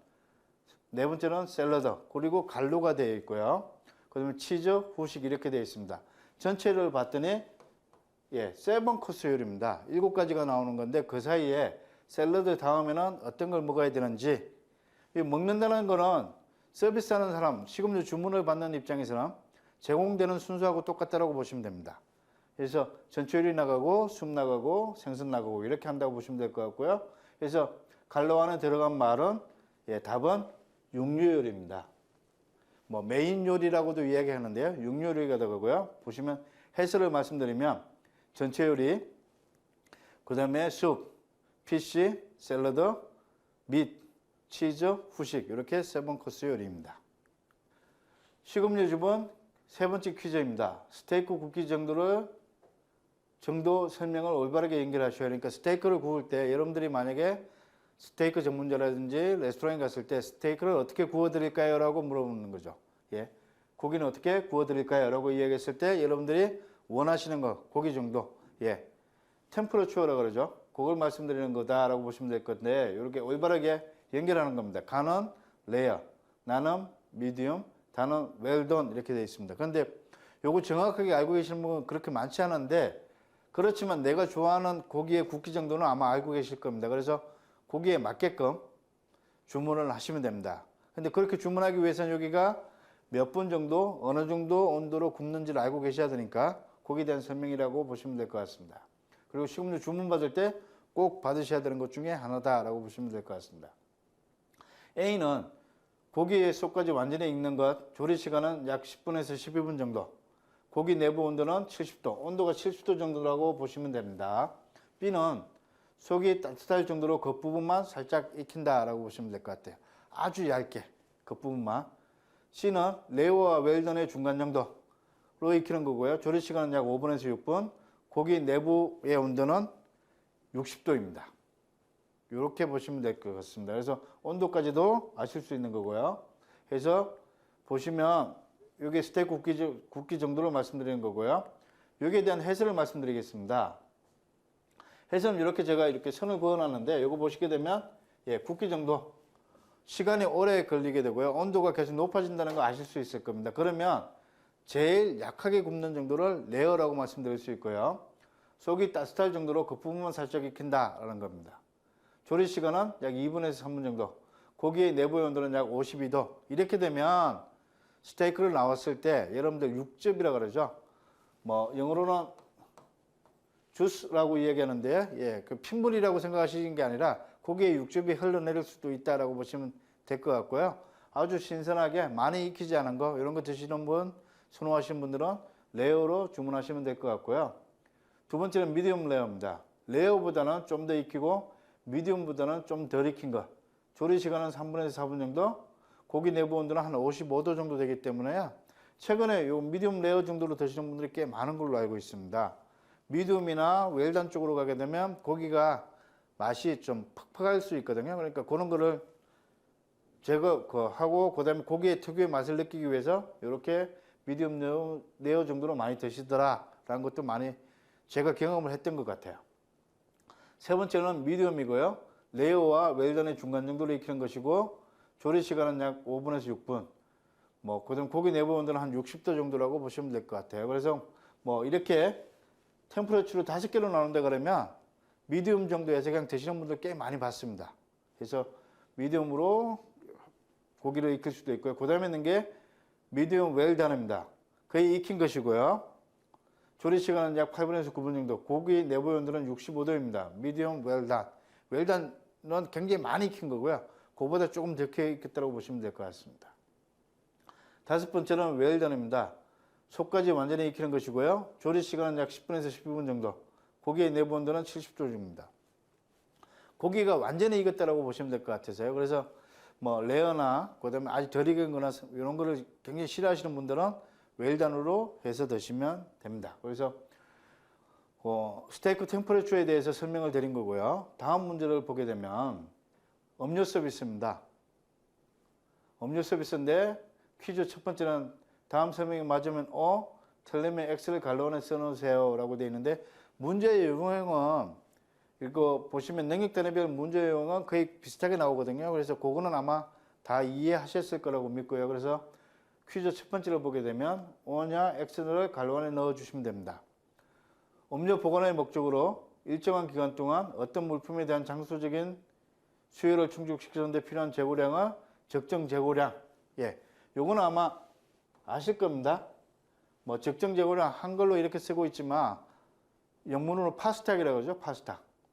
Speaker 1: 네 번째는 샐러드, 그리고 갈로가 되어 있고요. 그 다음에 치즈, 후식 이렇게 되어 있습니다. 전체를 봤더니 7코스 요리입니다. 7가지가 나오는 건데 그 사이에 샐러드 다음에는 어떤 걸 먹어야 되는지 이 먹는다는 거는 서비스하는 사람, 식음료 주문을 받는 입장에서는 제공되는 순서하고 똑같다라고 보시면 됩니다. 그래서 전체 요리 나가고 숲 나가고 생선 나가고 이렇게 한다고 보시면 될 것 같고요. 그래서 갈로 안에 들어간 말은 답은 육류 요리입니다. 뭐 메인 요리라고도 이야기하는데요. 육류 요리가 들어가고요. 보시면 해설을 말씀드리면 전체 요리, 그 다음에 숲, 피쉬, 샐러드, 밋, 치즈, 후식 이렇게 3코스 요리입니다. 식음료 주문 세 번째 퀴즈입니다. 스테이크 굽기 정도 설명을 올바르게 연결하셔야 하니까 스테이크를 구울 때 여러분들이 만약에 스테이크 전문점이라든지 레스토랑에 갔을 때 스테이크를 어떻게 구워 드릴까요? 라고 물어보는 거죠. 예. 고기는 어떻게 구워 드릴까요? 라고 이야기했을 때 여러분들이 원하시는 거, 고기 정도, 예. 템퍼러처라고 그러죠. 그걸 말씀드리는 거다라고 보시면 될 건데 이렇게 올바르게 연결하는 겁니다. 간은 레어, 나는 미디움, 다는 웰던 이렇게 되어 있습니다. 그런데 요거 정확하게 알고 계시는 분은 그렇게 많지 않은데 그렇지만 내가 좋아하는 고기의 굵기 정도는 아마 알고 계실 겁니다. 그래서 고기에 맞게끔 주문을 하시면 됩니다. 근데 그렇게 주문하기 위해서는 여기가 몇 분 정도, 어느 정도 온도로 굽는지를 알고 계셔야 되니까 거기에 대한 설명이라고 보시면 될 것 같습니다. 그리고 식음료 주문 받을 때 꼭 받으셔야 되는 것 중에 하나다라고 보시면 될 것 같습니다. A는 고기의 속까지 완전히 익는 것, 조리 시간은 약 10분에서 12분 정도. 고기 내부 온도는 70도, 온도가 70도 정도라고 보시면 됩니다. B는 속이 따뜻할 정도로 겉부분만 살짝 익힌다라고 보시면 될 것 같아요. 아주 얇게 겉부분만. C는 레어와 웰던의 중간 정도로 익히는 거고요. 조리 시간은 약 5분에서 6분. 고기 내부의 온도는 60도입니다. 이렇게 보시면 될 것 같습니다. 그래서 온도까지도 아실 수 있는 거고요. 그래서 보시면 이게 스테이크 굽기 정도로 말씀드리는 거고요. 여기에 대한 해설을 말씀드리겠습니다. 해설은 이렇게 제가 이렇게 선을 그어놨는데 이거 보시게 되면 굽기 정도 시간이 오래 걸리게 되고요. 온도가 계속 높아진다는 거 아실 수 있을 겁니다. 그러면 제일 약하게 굽는 정도를 레어라고 말씀드릴 수 있고요. 속이 따뜻할 정도로 겉부분만 살짝 익힌다라는 겁니다. 조리 시간은 약 2분에서 3분 정도. 고기의 내부의 온도는 약 52도. 이렇게 되면 스테이크를 나왔을 때 여러분들 육즙이라 그러죠. 뭐 영어로는 주스라고 이야기하는데 그 핏물이라고 생각하시는 게 아니라 고기에 육즙이 흘러내릴 수도 있다라고 보시면 될 것 같고요. 아주 신선하게 많이 익히지 않은 거 이런 거 드시는 분, 선호하시는 분들은 레어로 주문하시면 될 것 같고요. 두 번째는 미디움 레어입니다. 레어보다는 좀 더 익히고 미디움보다는 좀 덜 익힌 거. 조리 시간은 3분에서 4분 정도. 고기 내부 온도는 한 55도 정도 되기 때문에요. 최근에 요 미디움 레어 정도로 드시는 분들이 꽤 많은 걸로 알고 있습니다. 미디움이나 웰던 쪽으로 가게 되면 고기가 맛이 좀 퍽퍽할 수 있거든요. 그러니까 그런 거를 제거하고 그다음에 고기의 특유의 맛을 느끼기 위해서 이렇게 미디움 레어 정도로 많이 드시더라라는 것도 많이 제가 경험을 했던 것 같아요. 세 번째는 미디움이고요. 레어와 웰던의 중간 정도로 익히는 것이고 조리 시간은 약 5분에서 6분. 뭐 그다음 고기 내부 온도는 한 60도 정도라고 보시면 될 것 같아요. 그래서 뭐 이렇게 템퍼러처로 5개로 나눈다 그러면 미디움 정도에서 그냥 드시는 분들 꽤 많이 봤습니다. 그래서 미디움으로 고기를 익힐 수도 있고요. 그 다음에 있는 게 미디움 웰던입니다. 거의 익힌 것이고요. 조리 시간은 약 8분에서 9분 정도. 고기 내부 온도는 65도입니다. 미디움 웰던. 웰던은 굉장히 많이 익힌 거고요. 그거보다 조금 덜 익혔다고 보시면 될 것 같습니다. 다섯 번째는 웰던입니다. 속까지 완전히 익히는 것이고요. 조리 시간은 약 10분에서 12분 정도. 고기의 내부 온도는 70도입니다. 고기가 완전히 익었다고 보시면 될 것 같아서요. 그래서 뭐 레어나 그다음에 아주 덜 익은 거나 이런 거를 굉장히 싫어하시는 분들은 웰던으로 해서 드시면 됩니다. 그래서 스테이크 템퍼러처에 대해서 설명을 드린 거고요. 다음 문제를 보게 되면 음료 서비스입니다. 음료 서비스인데 퀴즈 첫 번째는 다음 설명이 맞으면 O, 틀리면 X를 갈론에 써놓으세요 라고 되어 있는데 문제의 유형은 이거 보시면 능력 단위별 문제 유형은 거의 비슷하게 나오거든요. 그래서 그거는 아마 다 이해하셨을 거라고 믿고요. 그래서 퀴즈 첫 번째를 보게 되면 O냐 X를 갈론에 넣어주시면 됩니다. 음료 보관의 목적으로 일정한 기간 동안 어떤 물품에 대한 장소적인 수요를 충족시키는 데 필요한 재고량을 적정 재고량. 예, 요거는 아마 아실 겁니다. 뭐 적정 재고량 한글로 이렇게 쓰고 있지만 영문으로 파스탁이라고 하죠.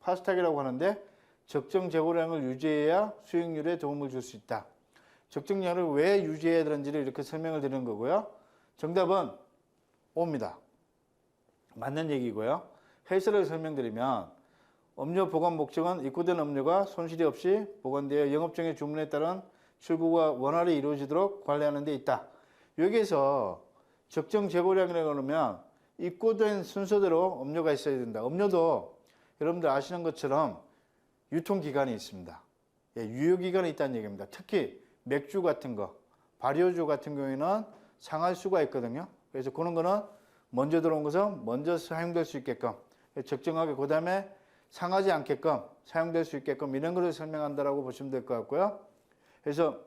Speaker 1: 파스탁이라고 하는데 적정 재고량을 유지해야 수익률에 도움을 줄 수 있다. 적정량을 왜 유지해야 되는지를 이렇게 설명을 드리는 거고요. 정답은 O입니다. 맞는 얘기고요. 해설을 설명드리면 음료 보관 목적은 입고된 음료가 손실이 없이 보관되어 영업중의 주문에 따른 출고가 원활히 이루어지도록 관리하는 데 있다. 여기에서 적정 재고량이라고 하면 입고된 순서대로 음료가 있어야 된다. 음료도 여러분들 아시는 것처럼 유통기간이 있습니다. 예, 유효기간이 있다는 얘기입니다. 특히 맥주 같은 거, 발효주 같은 경우에는 상할 수가 있거든요. 그래서 그런 거는 먼저 들어온 것은 먼저 사용될 수 있게끔 적정하게 그 다음에 상하지 않게끔 사용될 수 있게끔 이런 것을 설명한다라고 보시면 될 것 같고요. 그래서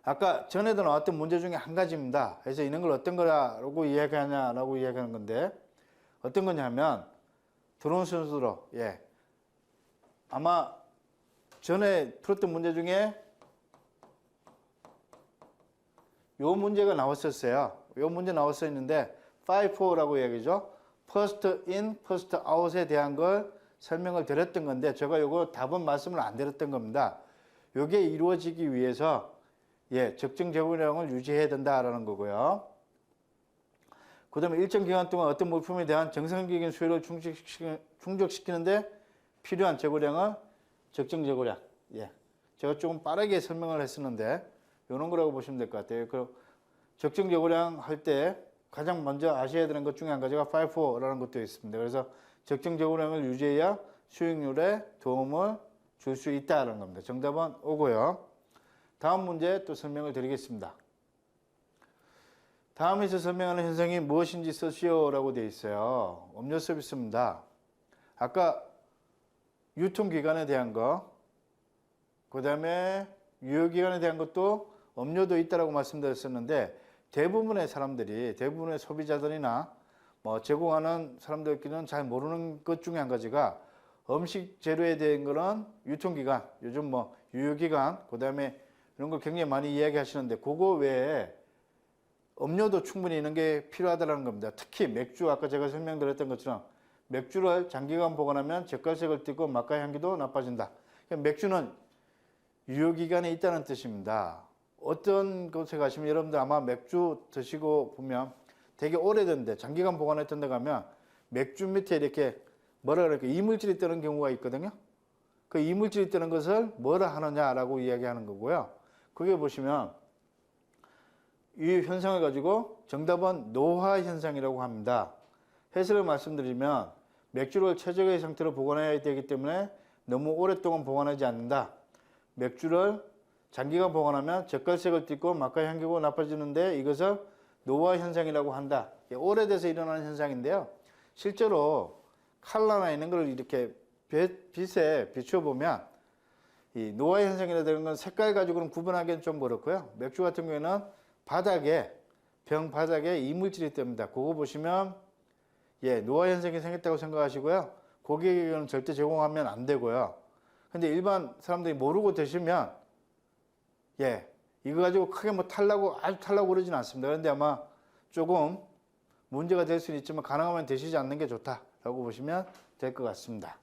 Speaker 1: 아까 전에도 나왔던 문제 중에 한 가지입니다. 그래서 이런 걸 어떤 거라고 이야기하냐라고 이야기하는 건데 어떤 거냐면 들어온 순서로 예 아마 전에 풀었던 문제 중에 요 문제가 나왔었어요. 요 문제 나왔었는데 5-4라고 얘기죠. first in, first out에 대한 걸 설명을 드렸던 건데 제가 요거 답은 말씀을 안 드렸던 겁니다. 요게 이루어지기 위해서 예, 적정 재고량을 유지해야 된다라는 거고요. 그 다음에 일정 기간 동안 어떤 물품에 대한 정상적인 수요를 충족시키는데 필요한 재고량을 적정 재고량. 예, 제가 조금 빠르게 설명을 했었는데 이런 거라고 보시면 될 것 같아요. 그 적정 재고량 할 때 가장 먼저 아셔야 되는 것 중에 한 가지가 5-4라는 것도 있습니다. 그래서 적정 재고량을 유지해야 수익률에 도움을 줄 수 있다는 겁니다. 정답은 O고요. 다음 문제 또 설명을 드리겠습니다. 다음에서 설명하는 현상이 무엇인지 쓰시오라고 되어 있어요. 음료 서비스입니다. 아까 유통기간에 대한 거, 그 다음에 유효기간에 대한 것도 음료도 있다라고 말씀드렸었는데 대부분의 사람들이, 대부분의 소비자들이나 뭐 제공하는 사람들끼리는 잘 모르는 것 중에 한 가지가 음식 재료에 대한 거는 유통기간, 요즘 뭐 유효기간, 그 다음에 이런 걸 굉장히 많이 이야기하시는데 그거 외에 음료도 충분히 있는 게 필요하다는 겁니다. 특히 맥주, 아까 제가 설명드렸던 것처럼 맥주를 장기간 보관하면 젓갈색을 띠고 맛과 향기도 나빠진다. 맥주는 유효기간이 있다는 뜻입니다. 어떤 곳에 가시면 여러분들 아마 맥주 드시고 보면 되게 오래된데 장기간 보관했던 데 가면 맥주 밑에 이렇게 뭐라 그럴까 이물질이 뜨는 경우가 있거든요. 그 이물질이 뜨는 것을 뭐라 하느냐라고 이야기하는 거고요. 그게 보시면 이 현상을 가지고 정답은 노화 현상이라고 합니다. 해설을 말씀드리면 맥주를 최적의 상태로 보관해야 되기 때문에 너무 오랫동안 보관하지 않는다. 맥주를 장기간 보관하면 젓갈색을 띠고 맛과 향기가 나빠지는데 이것을 노화 현상이라고 한다. 오래돼서 일어나는 현상인데요. 실제로 칼라나 있는 걸 이렇게 빛에 비춰보면 이 노화 현상이라는 건 색깔 가지고는 구분하기는 좀 그렇고요. 맥주 같은 경우에는 바닥에, 병 바닥에 이물질이 뜹니다. 그거 보시면 예, 노화 현상이 생겼다고 생각하시고요. 고객에게는 절대 제공하면 안 되고요. 근데 일반 사람들이 모르고 드시면 예, 이거 가지고 크게 뭐 아주 탈라고 그러진 않습니다. 그런데 아마 조금 문제가 될 수는 있지만 가능하면 드시지 않는 게 좋다라고 보시면 될 것 같습니다.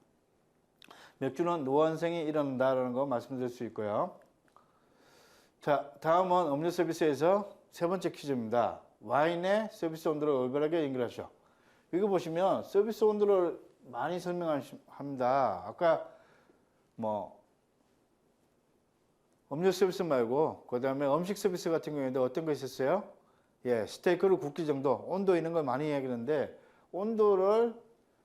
Speaker 1: 맥주는 노화 현상이 일어난다라는 거 말씀드릴 수 있고요. 자, 다음은 음료 서비스에서 세 번째 퀴즈입니다. 와인의 서비스 온도를 올바르게 연결하시오. 이거 보시면 서비스 온도를 많이 설명합니다. 아까 뭐 음료 서비스 말고 그 다음에 음식 서비스 같은 경우에도 어떤 거 있었어요? 예, 스테이크를 굽기 정도 온도 있는 걸 많이 이야기하는데 온도를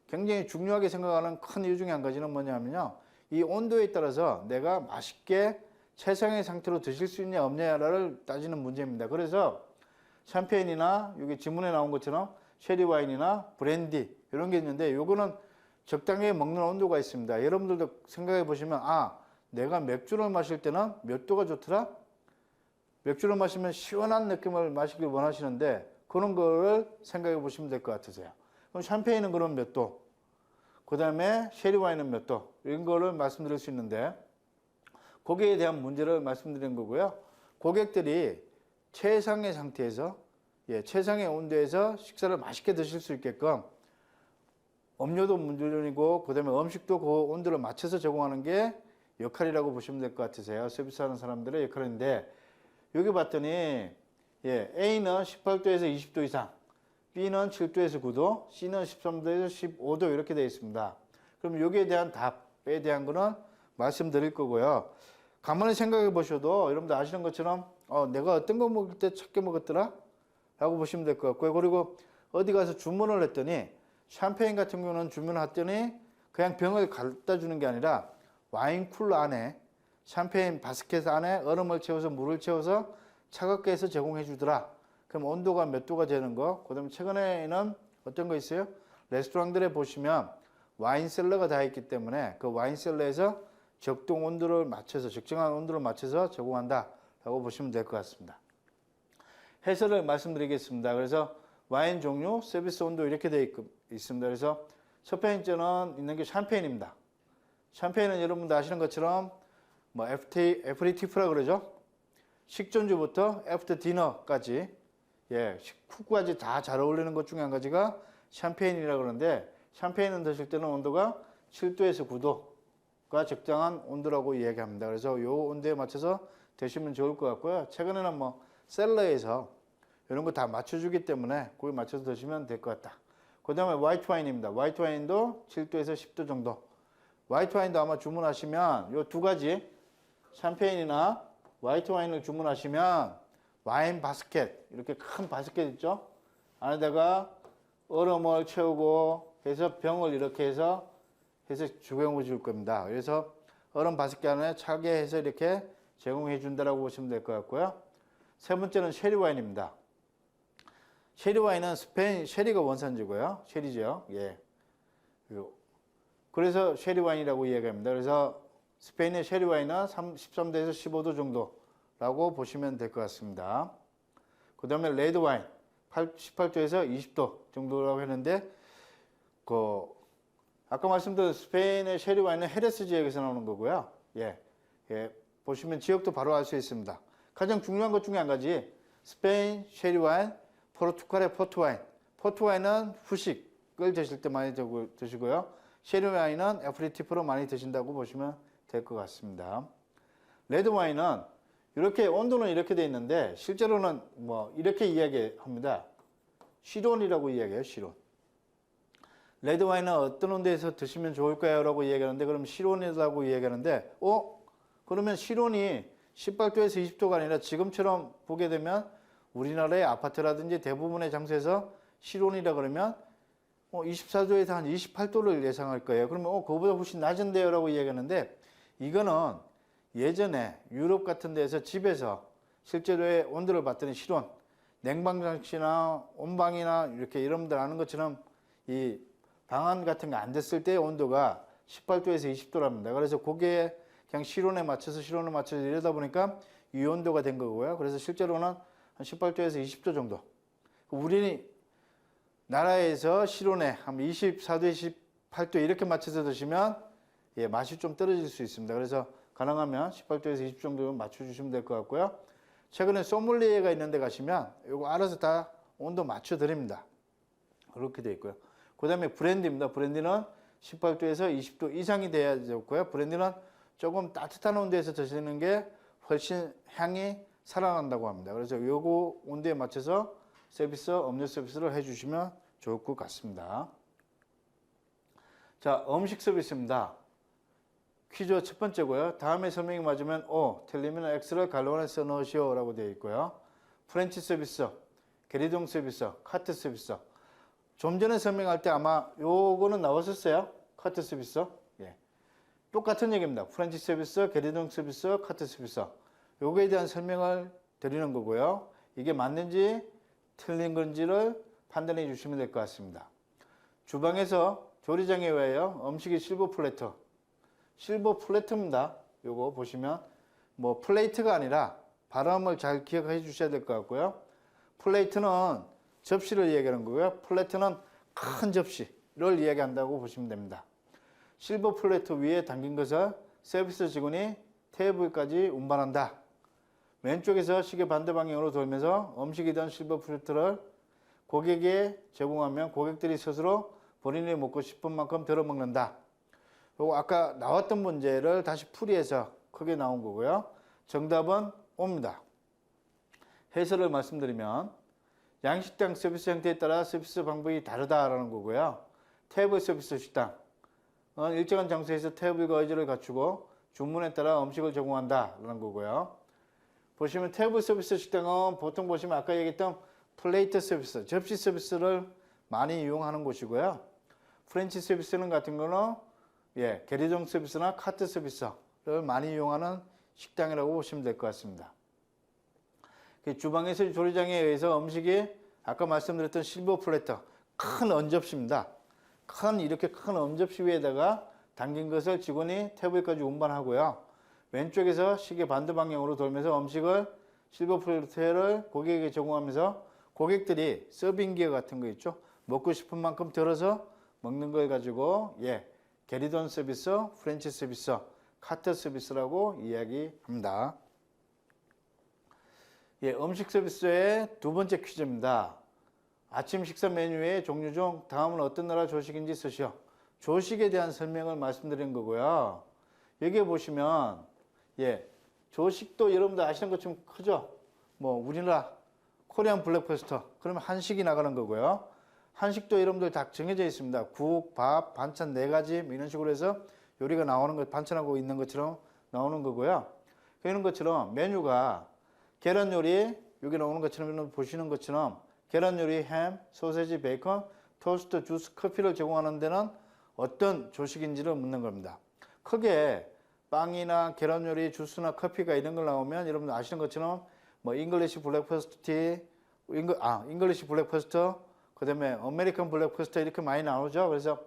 Speaker 1: 굉장히 중요하게 생각하는 큰 이유 중에 한 가지는 뭐냐면요. 이 온도에 따라서 내가 맛있게 최상의 상태로 드실 수 있냐 없냐를 따지는 문제입니다. 그래서 샴페인이나 여기 지문에 나온 것처럼 쉐리 와인이나 브랜디 이런 게 있는데 요거는 적당히 먹는 온도가 있습니다. 여러분들도 생각해 보시면 아 내가 맥주를 마실 때는 몇 도가 좋더라? 맥주를 마시면 시원한 느낌을 마시길 원하시는데 그런 거를 생각해 보시면 될 것 같으세요. 그럼 샴페인은 그럼 몇 도? 그 다음에 쉐리 와인은 몇 도? 이런 거를 말씀드릴 수 있는데 거기에 대한 문제를 말씀드린 거고요. 고객들이 최상의 상태에서 최상의 온도에서 식사를 맛있게 드실 수 있게끔 음료도 물론이고 그다음에 음식도 그 온도를 맞춰서 제공하는 게 역할이라고 보시면 될 것 같으세요. 서비스하는 사람들의 역할인데 여기 봤더니 A는 18도에서 20도 이상, B는 7도에서 9도, C는 13도에서 15도 이렇게 되어 있습니다. 그럼 여기에 대한 답에 대한 거는 말씀드릴 거고요. 가만히 생각해 보셔도 여러분들 아시는 것처럼 내가 어떤 거 먹을 때 작게 먹었더라? 라고 보시면 될 것 같고요. 그리고 어디 가서 주문을 했더니 샴페인 같은 경우는 주문했더니 그냥 병을 갖다 주는 게 아니라 와인 쿨러 안에 샴페인 바스켓 안에 얼음을 채워서 물을 채워서 차갑게 해서 제공해 주더라. 그럼 온도가 몇 도가 되는 거. 그다음에 최근에는 어떤 거 있어요? 레스토랑들에 보시면 와인 셀러가 다 있기 때문에 그 와인 셀러에서 적정 온도를 맞춰서 적정한 온도를 맞춰서 제공한다 라고 보시면 될 것 같습니다. 해설을 말씀드리겠습니다. 그래서 와인 종류, 서비스 온도 이렇게 되어 있습니다. 그래서 첫 번째는 있는 게 샴페인입니다. 샴페인은 여러분들 아시는 것처럼 뭐 애프리티프라 그러죠. 식전주부터 애프터 디너까지 식후까지 다 잘 어울리는 것 중에 한 가지가 샴페인이라고 그러는데 샴페인은 드실 때는 온도가 7도에서 9도가 적당한 온도라고 이야기합니다. 그래서 이 온도에 맞춰서 드시면 좋을 것 같고요. 최근에는 뭐 셀러에서 이런 거 다 맞춰주기 때문에 거기 맞춰서 드시면 될 것 같다. 그 다음에 화이트 와인입니다. 화이트 와인도 7도에서 10도 정도. 화이트 와인도 아마 주문하시면 이 두 가지 샴페인이나 화이트 와인을 주문하시면 와인 바스켓 이렇게 큰 바스켓 있죠? 안에다가 얼음을 채우고 해서 병을 이렇게 해서 제공해 줄 겁니다. 그래서 얼음 바스켓 안에 차게 해서 이렇게 제공해 준다라고 보시면 될 것 같고요. 세 번째는 쉐리 와인입니다. 쉐리 와인은 스페인 쉐리가 원산지고요. 쉐리죠. 그래서 쉐리 와인이라고 이야기합니다. 그래서 스페인의 쉐리 와인은 13도에서 15도 정도라고 보시면 될 것 같습니다. 그 다음에 레드 와인 18도에서 20도 정도라고 했는데 아까 말씀드린 스페인의 쉐리 와인은 헤레스 지역에서 나오는 거고요. 보시면 지역도 바로 알 수 있습니다. 가장 중요한 것 중에 한 가지 스페인 쉐리 와인, 포르투갈의 포트 와인. 포트 와인은 후식을 드실 때 많이 드시고요. 쉐리 와인은 애프리티프로 많이 드신다고 보시면 될 것 같습니다. 레드 와인은 이렇게 온도는 이렇게 돼 있는데 실제로는 뭐 이렇게 이야기합니다. 시론이라고 이야기해요. 시론. 레드 와인은 어떤 온도에서 드시면 좋을까요? 라고 이야기하는데 그럼 시론이라고 이야기하는데 그러면 시론이 18도에서 20도가 아니라 지금처럼 보게 되면 우리나라의 아파트라든지 대부분의 장소에서 시론이라 그러면 24도에서 한 28도를 예상할 거예요. 그러면 그거보다 훨씬 낮은데요? 라고 이야기하는데 이거는 예전에 유럽 같은 데서 집에서 실제로의 온도를 봤더니 실온, 냉방장치나 온방이나 이렇게 여러분들 아는 것처럼 이 방안 같은 거 안 됐을 때 온도가 18도에서 20도랍니다. 그래서 거기에 그냥 실온에 맞춰서 이러다 보니까 이 온도가 된 거고요. 그래서 실제로는 한 18도에서 20도 정도. 우리 나라에서 실온에 한 24도, 28도 이렇게 맞춰서 드시면 맛이 좀 떨어질 수 있습니다. 그래서 가능하면 18도에서 20 정도 맞춰주시면 될 것 같고요. 최근에 소믈리에가 있는 데 가시면 이거 알아서 다 온도 맞춰 드립니다. 그렇게 되어 있고요. 그 다음에 브랜디입니다. 브랜디는 18도에서 20도 이상이 돼야 좋고요. 브랜디는 조금 따뜻한 온도에서 드시는 게 훨씬 향이 살아난다고 합니다. 그래서 요거 온도에 맞춰서 음료 서비스를 해주시면 좋을 것 같습니다. 자, 음식 서비스입니다. 퀴즈 첫 번째고요. 다음에 설명이 맞으면 O, 틀리면 X를 갈로 안에 써넣으시오 라고 되어 있고요. 프렌치 서비스, 게리동 서비스, 카트 서비스. 좀 전에 설명할 때 아마 요거는 나왔었어요. 카트 서비스. 똑같은 얘기입니다. 프렌치 서비스, 게리동 서비스, 카트 서비스. 요거에 대한 설명을 드리는 거고요. 이게 맞는지 틀린 건지를 판단해 주시면 될 것 같습니다. 주방에서 조리장에 와요. 음식이 실버 플래터. 실버 플래터입니다. 요거 보시면 뭐 플레이트가 아니라 발음을 잘 기억해 주셔야 될 것 같고요. 플레이트는 접시를 이야기하는 거고요. 플래터는 큰 접시를 이야기한다고 보시면 됩니다. 실버 플래터 위에 담긴 것을 서비스 직원이 테이블까지 운반한다. 왼쪽에서 시계 반대 방향으로 돌면서 음식이든 실버 플레이트를 고객에게 제공하면 고객들이 스스로 본인이 먹고 싶은 만큼 덜어 먹는다. 그리고 아까 나왔던 문제를 다시 풀이해서 크게 나온 거고요. 정답은 O입니다. 해설을 말씀드리면 양식당 서비스 형태에 따라 서비스 방법이 다르다라는 거고요. 테이블 서비스 식당은 일정한 장소에서 테이블과 의자를 갖추고 주문에 따라 음식을 제공한다라는 거고요. 보시면 테이블 서비스 식당은 보통 보시면 아까 얘기했던 플레이트 서비스, 접시 서비스를 많이 이용하는 곳이고요. 프렌치 서비스는 같은 거는 게리종 서비스나 카트 서비스를 많이 이용하는 식당이라고 보시면 될 것 같습니다. 주방에서 조리장에 의해서 음식이 아까 말씀드렸던 실버 플래터, 큰 언접시입니다. 이렇게 큰 언접시 위에다가 담긴 것을 직원이 테이블까지 운반하고요. 왼쪽에서 시계 반대 방향으로 돌면서 음식을 실버 플래터를 고객에게 제공하면서 고객들이 서빙 기어 같은 거 있죠. 먹고 싶은 만큼 덜어서 먹는 걸 가지고 게리돈 서비스, 프렌치 서비스, 카트 서비스라고 이야기합니다. 음식 서비스의 두 번째 퀴즈입니다. 아침 식사 메뉴의 종류 중 다음은 어떤 나라 조식인지 쓰시오. 조식에 대한 설명을 말씀드린 거고요. 여기에 보시면 조식도 여러분들 아시는 것처럼 크죠? 우리나라 코리안 블랙퍼스트 그러면 한식이 나가는 거고요. 한식도 여러분들 다 정해져 있습니다. 국, 밥, 반찬 4가지 이런 식으로 해서 요리가 나오는 것, 반찬하고 있는 것처럼 나오는 거고요. 그런 것처럼 메뉴가 계란 요리, 여기 나오는 것처럼 보시는 것처럼 계란 요리, 햄, 소세지, 베이컨, 토스트, 주스, 커피를 제공하는 데는 어떤 조식인지를 묻는 겁니다. 크게 빵이나 계란 요리, 주스나 커피가 이런 걸 나오면 여러분들 아시는 것처럼 잉글리시 블랙퍼스트 티, 잉글리시 블랙퍼스트, 그 다음에 아메리칸 블랙퍼스트 이렇게 많이 나오죠. 그래서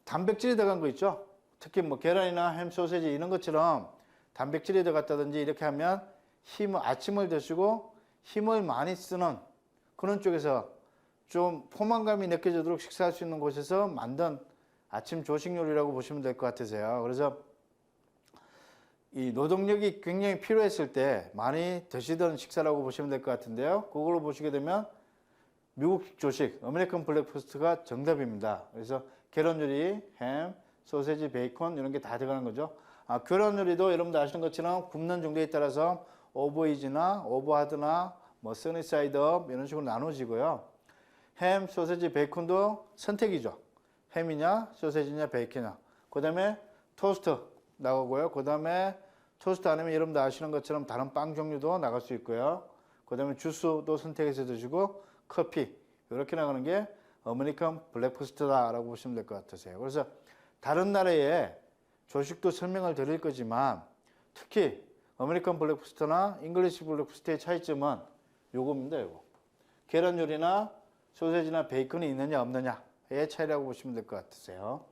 Speaker 1: 단백질이 들어간 거 있죠. 특히 계란이나 햄, 소세지 이런 것처럼 단백질이 들어갔다든지 이렇게 하면 아침을 드시고 힘을 많이 쓰는 그런 쪽에서 좀 포만감이 느껴지도록 식사할 수 있는 곳에서 만든 아침 조식 요리라고 보시면 될 것 같으세요. 그래서 이 노동력이 굉장히 필요했을 때 많이 드시던 식사라고 보시면 될 것 같은데요. 그걸로 보시게 되면 미국 조식, 아메리칸 블랙퍼스트가 정답입니다. 그래서 계란 요리, 햄, 소세지, 베이컨 이런 게 다 들어가는 거죠. 계란 요리도 여러분들 아시는 것처럼 굽는 정도에 따라서 오버이즈나 오버하드나 써니사이드업 이런 식으로 나눠지고요. 햄, 소세지, 베이컨도 선택이죠. 햄이냐, 소세지냐, 베이컨이냐. 그 다음에 토스트 나가고요. 그 다음에 토스트 아니면 여러분들 아시는 것처럼 다른 빵 종류도 나갈 수 있고요. 그 다음에 주스도 선택해서 드시고 커피 이렇게 나가는 게 아메리칸 블랙퍼스트다라고 보시면 될 것 같으세요. 그래서 다른 나라의 조식도 설명을 드릴 거지만 특히 아메리칸 블랙퍼스트나 잉글리시 블랙퍼스트의 차이점은 요겁니다. 요거. 계란 요리나 소세지나 베이컨이 있느냐 없느냐의 차이라고 보시면 될 것 같으세요.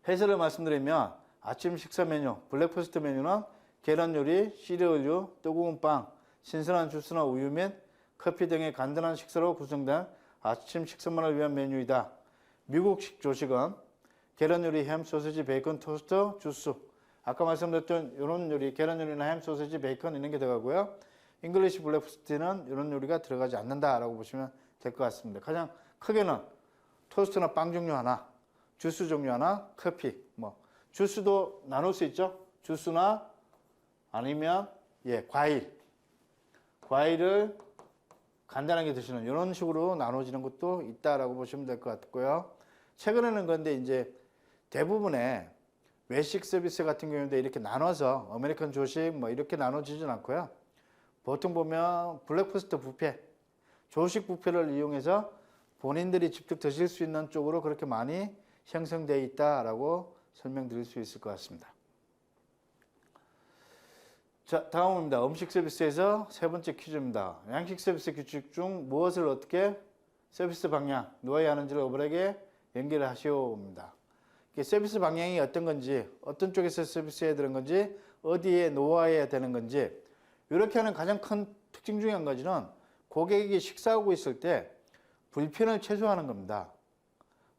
Speaker 1: 해설을 말씀드리면 아침 식사 메뉴, 블랙퍼스트 메뉴는 계란 요리, 시리얼류, 뜨거운 빵, 신선한 주스나 우유 및 커피 등의 간단한 식사로 구성된 아침 식사만을 위한 메뉴이다. 미국식 조식은 계란 요리, 햄, 소세지, 베이컨, 토스트, 주스. 아까 말씀드렸던 이런 요리, 계란 요리나 햄, 소세지, 베이컨 이런 게 들어가고요. 잉글리시 블랙퍼스트는 이런 요리가 들어가지 않는다라고 보시면 될 것 같습니다. 가장 크게는 토스트나 빵 종류 하나, 주스 종류 하나, 커피. 주스도 나눌 수 있죠. 주스나 아니면 과일을 간단하게 드시는 이런 식으로 나눠지는 것도 있다라고 보시면 될 것 같고요. 최근에는 그런데 이제 대부분의 외식 서비스 같은 경우도 이렇게 나눠서 아메리칸 조식 이렇게 나눠지진 않고요. 보통 보면 블랙퍼스트 뷔페, 조식 뷔페를 이용해서 본인들이 직접 드실 수 있는 쪽으로 그렇게 많이 형성되어 있다라고 설명드릴 수 있을 것 같습니다. 자, 다음입니다. 음식 서비스에서 세 번째 퀴즈입니다. 양식 서비스 규칙 중 무엇을 어떻게 서비스 방향 놓아야 하는지를 어버에게 연결을 하시오입니다. 서비스 방향이 어떤 건지, 어떤 쪽에서 서비스해야 되는 건지, 어디에 놓아야 되는 건지, 이렇게 하는 가장 큰 특징 중에 한 가지는 고객이 식사하고 있을 때 불편을 최소화하는 겁니다.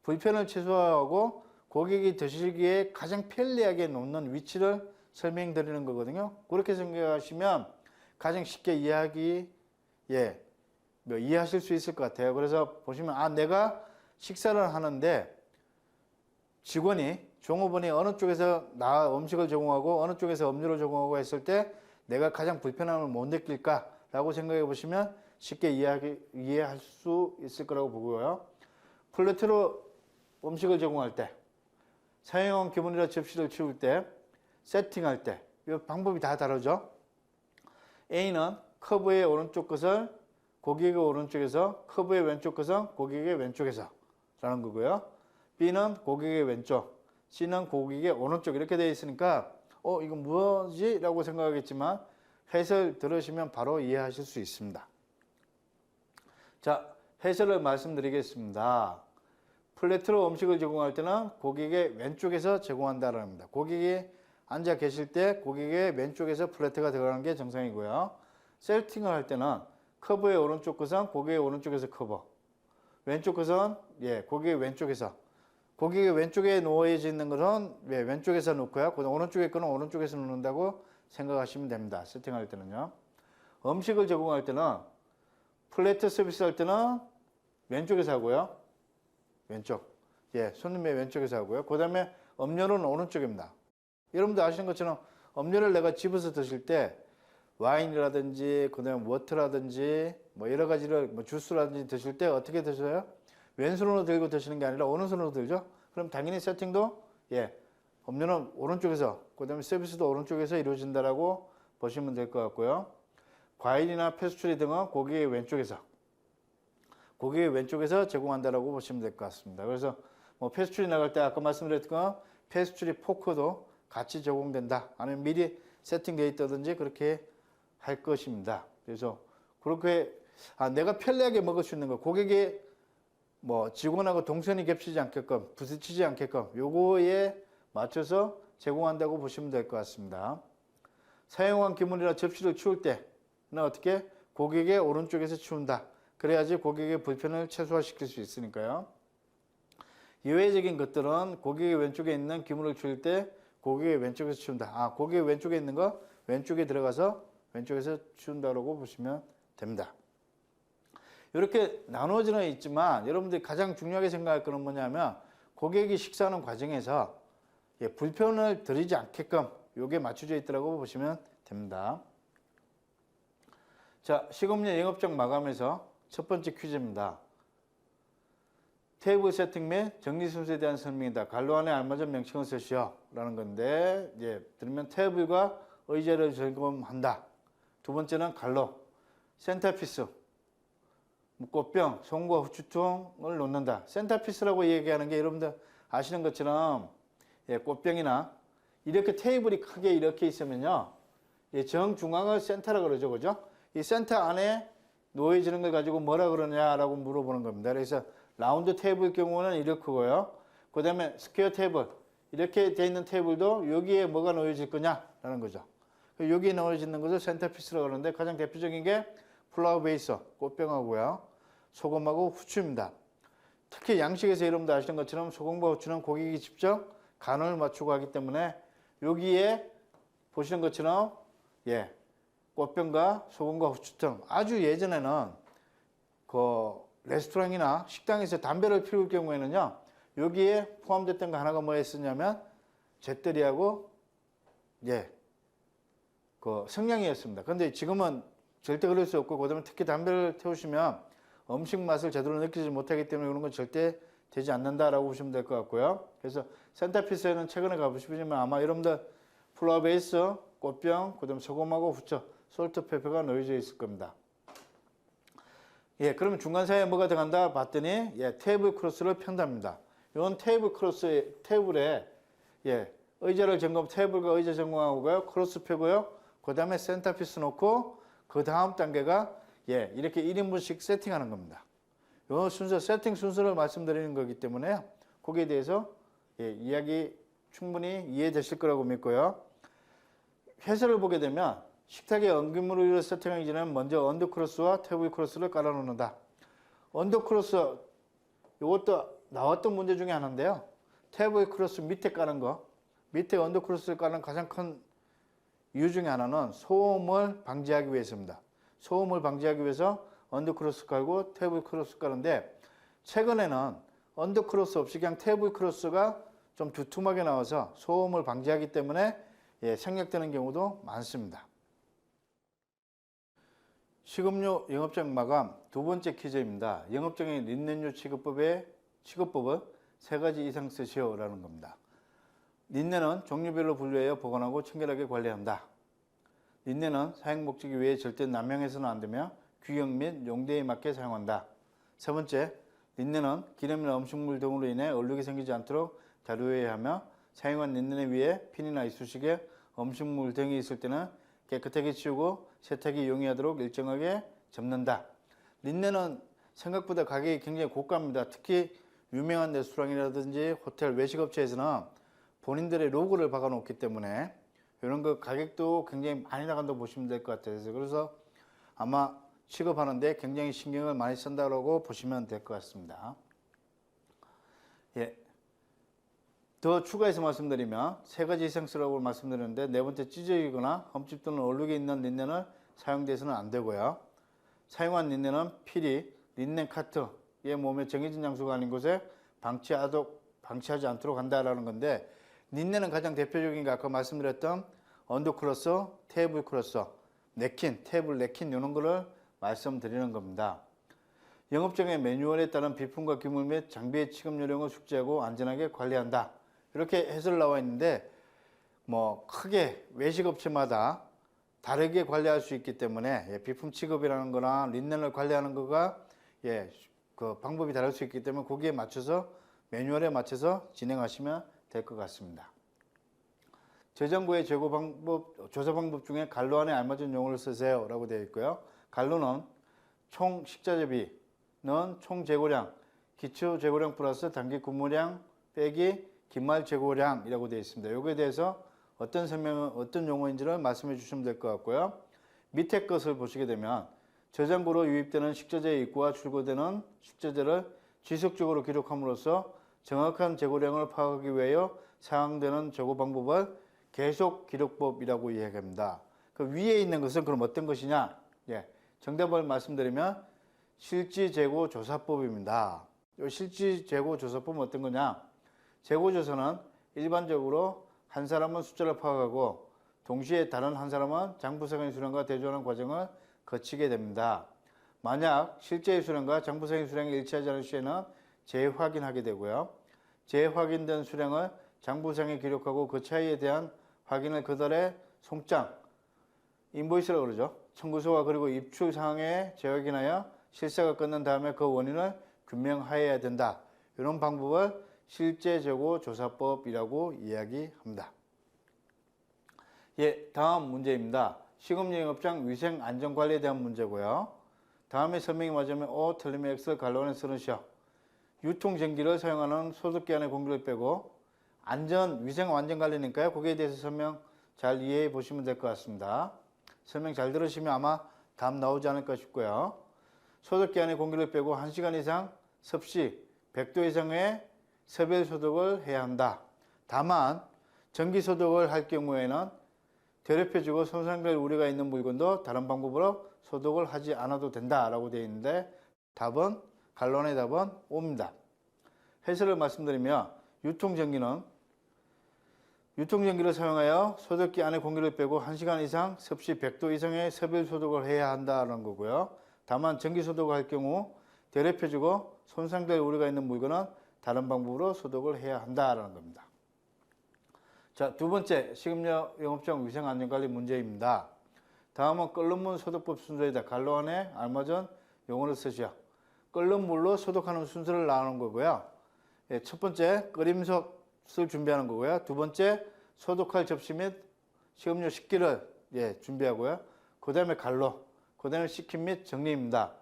Speaker 1: 불편을 최소화하고 고객이 드시기에 가장 편리하게 놓는 위치를 설명드리는 거거든요. 그렇게 생각하시면 가장 쉽게 이해하실 수 있을 것 같아요. 그래서 보시면 내가 식사를 하는데 종업원이 어느 쪽에서 나 음식을 제공하고 어느 쪽에서 음료를 제공하고 했을 때 내가 가장 불편함을 못 느낄까라고 생각해 보시면 쉽게 이해할 수 있을 거라고 보고요. 플레이트로 음식을 제공할 때, 사용한 기본이나 접시를 치울 때, 세팅할 때, 이 방법이 다 다르죠. A는 커브의 오른쪽 끝을 고객의 오른쪽에서, 커브의 왼쪽 끝은 고객의 왼쪽에서 라는 거고요. B는 고객의 왼쪽, C는 고객의 오른쪽 이렇게 되어 있으니까 이건 뭐지? 라고 생각하겠지만 해설 들으시면 바로 이해하실 수 있습니다. 자, 해설을 말씀드리겠습니다. 플레이트로 음식을 제공할 때는 고객의 왼쪽에서 제공한다는 겁니다. 고객이 앉아 계실 때 고객의 왼쪽에서 플레이트가 들어가는 게 정상이고요. 세팅을 할 때는 커브의 오른쪽 끝은 고객의 오른쪽에서 커버, 왼쪽 끝은 고객의 왼쪽에서, 고객의 왼쪽에 놓여져 있는 것은 왼쪽에서 놓고요. 오른쪽에 거는 오른쪽에서 놓는다고 생각하시면 됩니다. 세팅할 때는요. 음식을 제공할 때는 플레이트 서비스 할 때는 왼쪽에서 하고요. 왼쪽. 손님의 왼쪽에서 하고요. 그 다음에 음료는 오른쪽입니다. 여러분들 아시는 것처럼 음료를 내가 집어서 드실 때 와인이라든지 그 다음에 워터라든지 뭐 여러 가지를 주스라든지 드실 때 어떻게 드셔요? 왼손으로 들고 드시는 게 아니라 오른손으로 들죠? 그럼 당연히 세팅도 음료는 오른쪽에서 그 다음에 서비스도 오른쪽에서 이루어진다라고 보시면 될 것 같고요. 과일이나 페스츄리 등은 고객의 왼쪽에서 제공한다라고 보시면 될 것 같습니다. 그래서 페스츄리 나갈 때 아까 말씀드렸던 페스츄리 포크도 같이 제공된다. 아니면 미리 세팅되어 있다든지 그렇게 할 것입니다. 그래서 그렇게 내가 편리하게 먹을 수 있는 거, 고객이 직원하고 동선이 겹치지 않게끔, 부딪히지 않게끔 요거에 맞춰서 제공한다고 보시면 될 것 같습니다. 사용한 기물이나 접시를 치울 때는 어떻게? 고객의 오른쪽에서 치운다. 그래야지 고객의 불편을 최소화시킬 수 있으니까요. 예외적인 것들은 고객의 왼쪽에 있는 기물을 치울 때 고객의 왼쪽에서 치운다. 고객의 왼쪽에 있는 거 왼쪽에 들어가서 왼쪽에서 치운다고 보시면 됩니다. 이렇게 나누어져 있지만 여러분들이 가장 중요하게 생각할 것은 뭐냐면 고객이 식사하는 과정에서 불편을 드리지 않게끔 이게 맞춰져 있더라고 보시면 됩니다. 자, 식음료 영업장 마감에서 첫 번째 퀴즈입니다. 테이블 세팅 및 정리 순서에 대한 설명이다. 갈로 안에 알맞은 명칭을 쓰시오 라는 건데 들으면 테이블과 의자를 점검한다. 두 번째는 갈로, 센터피스, 꽃병, 송과 후추통을 놓는다. 센터피스라고 얘기하는 게 여러분들 아시는 것처럼 꽃병이나 이렇게 테이블이 크게 이렇게 있으면요. 정중앙을 센터라고 그러죠. 그죠? 이 센터 안에 놓여지는 걸 가지고 뭐라 그러냐라고 물어보는 겁니다. 그래서 라운드 테이블 경우는 이렇고요. 그 다음에 스퀘어 테이블, 이렇게 돼 있는 테이블도 여기에 뭐가 놓여질 거냐라는 거죠. 여기에 놓여지는 것을 센터피스라고 그러는데 가장 대표적인 게 플라워 베이스, 꽃병하고요. 소금하고 후추입니다. 특히 양식에서 여러분들 아시는 것처럼 소금과 후추는 고객이 직접 간을 맞추고 하기 때문에 여기에 보시는 것처럼 꽃병과 소금과 후추 등 아주 예전에는 레스토랑이나 식당에서 담배를 피울 경우에는요. 여기에 포함됐던 거 하나가 뭐였었냐면 잿더리하고 성냥이었습니다. 그런데 지금은 절대 그럴 수 없고 그다음에 특히 담배를 태우시면 음식 맛을 제대로 느끼지 못하기 때문에 그런 건 절대 되지 않는다라고 보시면 될 것 같고요. 그래서 센터피스에는 최근에 가보시면 아마 여러분들 플라워 베이스, 꽃병, 그다음 소금하고 후추, 솔트 페퍼가 놓여져 있을 겁니다. 그러면 중간 사이에 뭐가 들어간다 봤더니 테이블 크로스를 편답니다. 이건 테이블에 의자를 테이블과 의자 점검하고요. 크로스 펴고요. 그 다음에 센터피스 놓고 그 다음 단계가 이렇게 1인분씩 세팅하는 겁니다. 이 순서, 세팅 순서를 말씀드리는 거기 때문에 거기에 대해서 이야기 충분히 이해되실 거라고 믿고요. 해설을 보게 되면 식탁에 엉기물을 세팅하기 전에 먼저 언더크로스와 테이블 크로스를 깔아놓는다. 언더크로스, 이것도 나왔던 문제 중에 하나인데요. 테이블 크로스 밑에 까는 거, 밑에 언더크로스를 까는 가장 큰 이유 중에 하나는 소음을 방지하기 위해서입니다. 소음을 방지하기 위해서 언더크로스 깔고 테이블 크로스 깔는데 최근에는 언더크로스 없이 그냥 테이블 크로스가 좀 두툼하게 나와서 소음을 방지하기 때문에 생략되는 경우도 많습니다. 식음료 영업장 마감 두 번째 퀴즈입니다. 영업장의 린넨유 취급법은 세 가지 이상 쓰시오라는 겁니다. 린넨은 종류별로 분류하여 보관하고 청결하게 관리한다. 린넨은 사용 목적이 외에 절대 남용해서는 안 되며 규격 및 용도에 맞게 사용한다. 세 번째, 린넨은 기름이나 음식물 등으로 인해 얼룩이 생기지 않도록 다루어야 하며 사용한 린넨 위에 핀이나 이쑤시개, 음식물 등이 있을 때는 깨끗하게 치우고 세탁이 용이하도록 일정하게 접는다. 린넨은 생각보다 가격이 굉장히 고가입니다. 특히 유명한 레스토랑이라든지 호텔 외식업체에서는 본인들의 로고를 박아 놓기 때문에 이런 거 가격도 굉장히 많이 나간다고 보시면 될 것 같아요. 그래서 아마 취급하는데 굉장히 신경을 많이 쓴다고 보시면 될 것 같습니다. 더 추가해서 말씀드리면 세 가지 이상 쓰라고 말씀드렸는데 네 번째, 찢어지거나 흠집 또는 얼룩이 있는 린넨은 사용돼서는 안 되고요. 사용한 린넨은 필히 린넨 카트의 몸에 정해진 장소가 아닌 곳에 방치하지 않도록 한다라는 건데, 린넨은 가장 대표적인 게 아까 말씀드렸던 언더크로스, 테이블 크로스, 냅킨, 테이블 냅킨 이런 거를 말씀드리는 겁니다. 영업장의 매뉴얼에 따른 비품과 기물 및 장비의 취급 요령을 숙지하고 안전하게 관리한다. 이렇게 해설 나와 있는데 뭐 크게 외식업체마다 다르게 관리할 수 있기 때문에 비품 취급이라는 거나 린넨을 관리하는 거가 그 방법이 다를 수 있기 때문에 거기에 맞춰서 매뉴얼에 맞춰서 진행하시면 될 것 같습니다. 저장고의 재고 방법, 조사 방법 중에 갈로 안에 알맞은 용어를 쓰세요 라고 되어 있고요. 갈로는 총 식자재비는 총 재고량, 기초 재고량 플러스 단기 근무량 빼기 긴말 재고량이라고 되어 있습니다. 여기에 대해서 어떤 용어인지를 말씀해 주시면 될 것 같고요. 밑에 것을 보시게 되면 저장고로 유입되는 식자재의 입고와 출고되는 식자재를 지속적으로 기록함으로써 정확한 재고량을 파악하기 위하여 사용되는 재고 방법을 계속 기록법이라고 이야기합니다. 그 위에 있는 것은 그럼 어떤 것이냐? 정답을 말씀드리면 실지재고 조사법입니다. 이 실지재고 조사법은 어떤 거냐? 재고조사는 일반적으로 한 사람은 숫자를 파악하고 동시에 다른 한 사람은 장부상의 수량과 대조하는 과정을 거치게 됩니다. 만약 실제의 수량과 장부상의 수량이 일치하지 않을 시에는 재확인하게 되고요. 재확인된 수량을 장부상에 기록하고 그 차이에 대한 확인을 그달의 송장, 인보이스라고 그러죠. 청구서와 그리고 입출사항에 재확인하여 실사가 끝난 다음에 그 원인을 규명하여야 된다. 이런 방법을 실제재고조사법이라고 이야기합니다. 다음 문제입니다. 식음료 영업장 위생안전관리에 대한 문제고요. 다음에 설명이 맞으면 O, 틀리면 X, 갈로 안에 쓰시오. 유통전기를 사용하는 소독기 안에 공기를 빼고 위생 안전관리니까요. 거기에 대해서 설명 잘 이해해 보시면 될 것 같습니다. 설명 잘 들으시면 아마 답 나오지 않을까 싶고요. 소독기 안에 공기를 빼고 1시간 이상 섭씨 100도 이상의 세별 소독을 해야 한다. 다만 전기 소독을 할 경우에는 더럽혀지고 손상될 우려가 있는 물건도 다른 방법으로 소독을 하지 않아도 된다라고 되어 있는데 답은 갈론의 답은 O입니다. 해설을 말씀드리면 유통전기를 사용하여 소독기 안에 공기를 빼고 1시간 이상 섭씨 100도 이상의 세별 소독을 해야 한다는 거고요. 다만 전기 소독을 할 경우 더럽혀지고 손상될 우려가 있는 물건은 다른 방법으로 소독을 해야 한다는 겁니다. 자, 두 번째, 식음료 영업장 위생안전관리 문제입니다. 다음은 끓는 물 소독법 순서이다. 갈로 안에 알맞은 용어를 쓰시오. 끓는 물로 소독하는 순서를 나누는 거고요. 첫 번째, 끓임솥을 준비하는 거고요. 두 번째, 소독할 접시 및 식음료 식기를 준비하고요. 그 다음에 갈로, 그 다음에 식힘 및 정리입니다.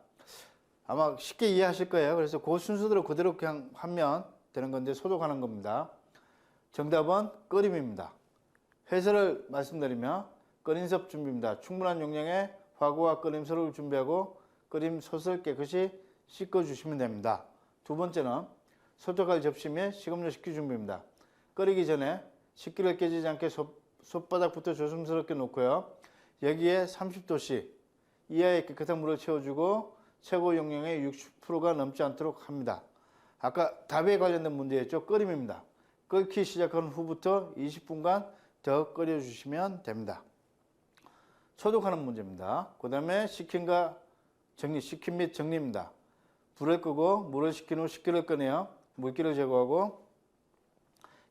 Speaker 1: 아마 쉽게 이해하실 거예요. 그래서 그 순서대로 그대로 그냥 하면 되는 건데 소독하는 겁니다. 정답은 끓임입니다. 해설을 말씀드리면 끓임솥 준비입니다. 충분한 용량의 화구와 끓임솥을 준비하고 끓임솥을 깨끗이 씻어주시면 됩니다. 두 번째는 소독할 접시 및 식음료 식기 준비입니다. 끓이기 전에 식기를 깨지지 않게 손바닥부터 조심스럽게 놓고요. 여기에 30도씨 이하의 깨끗한 물을 채워주고 최고 용량의 60%가 넘지 않도록 합니다. 아까 답에 관련된 문제였죠. 끓임입니다. 끓기 시작한 후부터 20분간 더 끓여주시면 됩니다. 소독하는 문제입니다. 그 다음에 식힘과 정리, 식힘 및 정리입니다. 불을 끄고 물을 식힌 후 식기를 꺼내어 물기를 제거하고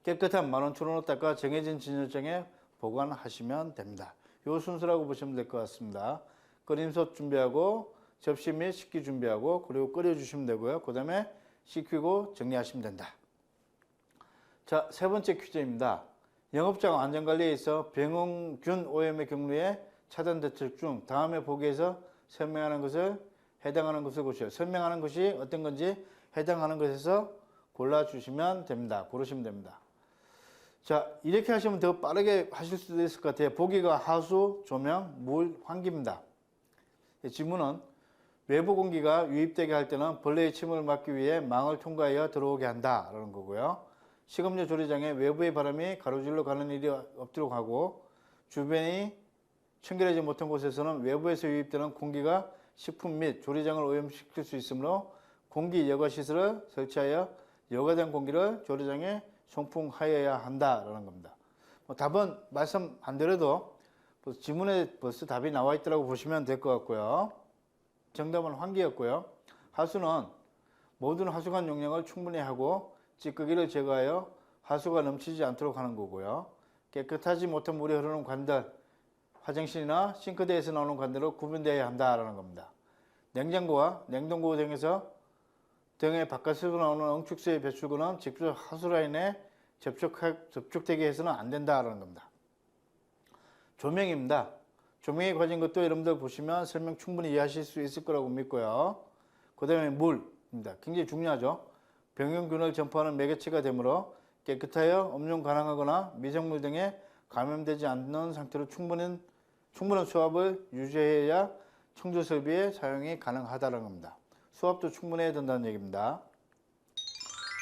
Speaker 1: 깨끗한 만원초로로 닦아 정해진 진열장에 보관하시면 됩니다. 이 순서라고 보시면 될 것 같습니다. 끓임솥 준비하고 접시 및 식기 준비하고 그리고 끓여주시면 되고요. 그 다음에 식히고 정리하시면 된다. 자, 세 번째 퀴즈입니다. 영업장 안전관리에 있어 병균 오염의 경우에 차단 대책 중 다음에 보기에서 설명하는 것을 해당하는 것을 고르시오. 설명하는 것이 어떤 건지 해당하는 것에서 골라주시면 됩니다. 고르시면 됩니다. 자, 이렇게 하시면 더 빠르게 하실 수도 있을 것 같아요. 보기가 하수, 조명, 물, 환기입니다. 질문은 외부 공기가 유입되게 할 때는 벌레의 침을 막기 위해 망을 통과하여 들어오게 한다라는 거고요. 식음료 조리장에 외부의 바람이 가로질러 가는 일이 없도록 하고 주변이 청결하지 못한 곳에서는 외부에서 유입되는 공기가 식품 및 조리장을 오염시킬 수 있으므로 공기 여과 시설을 설치하여 여과된 공기를 조리장에 송풍하여야 한다라는 겁니다. 답은 말씀 안 드려도 지문에 벌써 답이 나와 있더라고 보시면 될 것 같고요. 정답은 환기였고요. 하수는 모든 하수관 용량을 충분히 하고 찌꺼기를 제거하여 하수가 넘치지 않도록 하는 거고요. 깨끗하지 못한 물이 흐르는 관들, 화장실이나 싱크대에서 나오는 관들로 구분되어야 한다라는 겁니다. 냉장고와 냉동고 등의 바깥으로 나오는 응축수의 배출구는 직접 하수라인에 접촉되게 해서는 안 된다라는 겁니다. 조명입니다. 조명에 관한 것도 여러분들 보시면 설명 충분히 이해하실 수 있을 거라고 믿고요. 그 다음에 물입니다. 굉장히 중요하죠. 병균을 전파하는 매개체가 되므로 깨끗하여 음용 가능하거나 미생물 등에 감염되지 않는 상태로 충분한 수압을 유지해야 청조 설비의 사용이 가능하다는 겁니다. 수압도 충분해야 된다는 얘기입니다.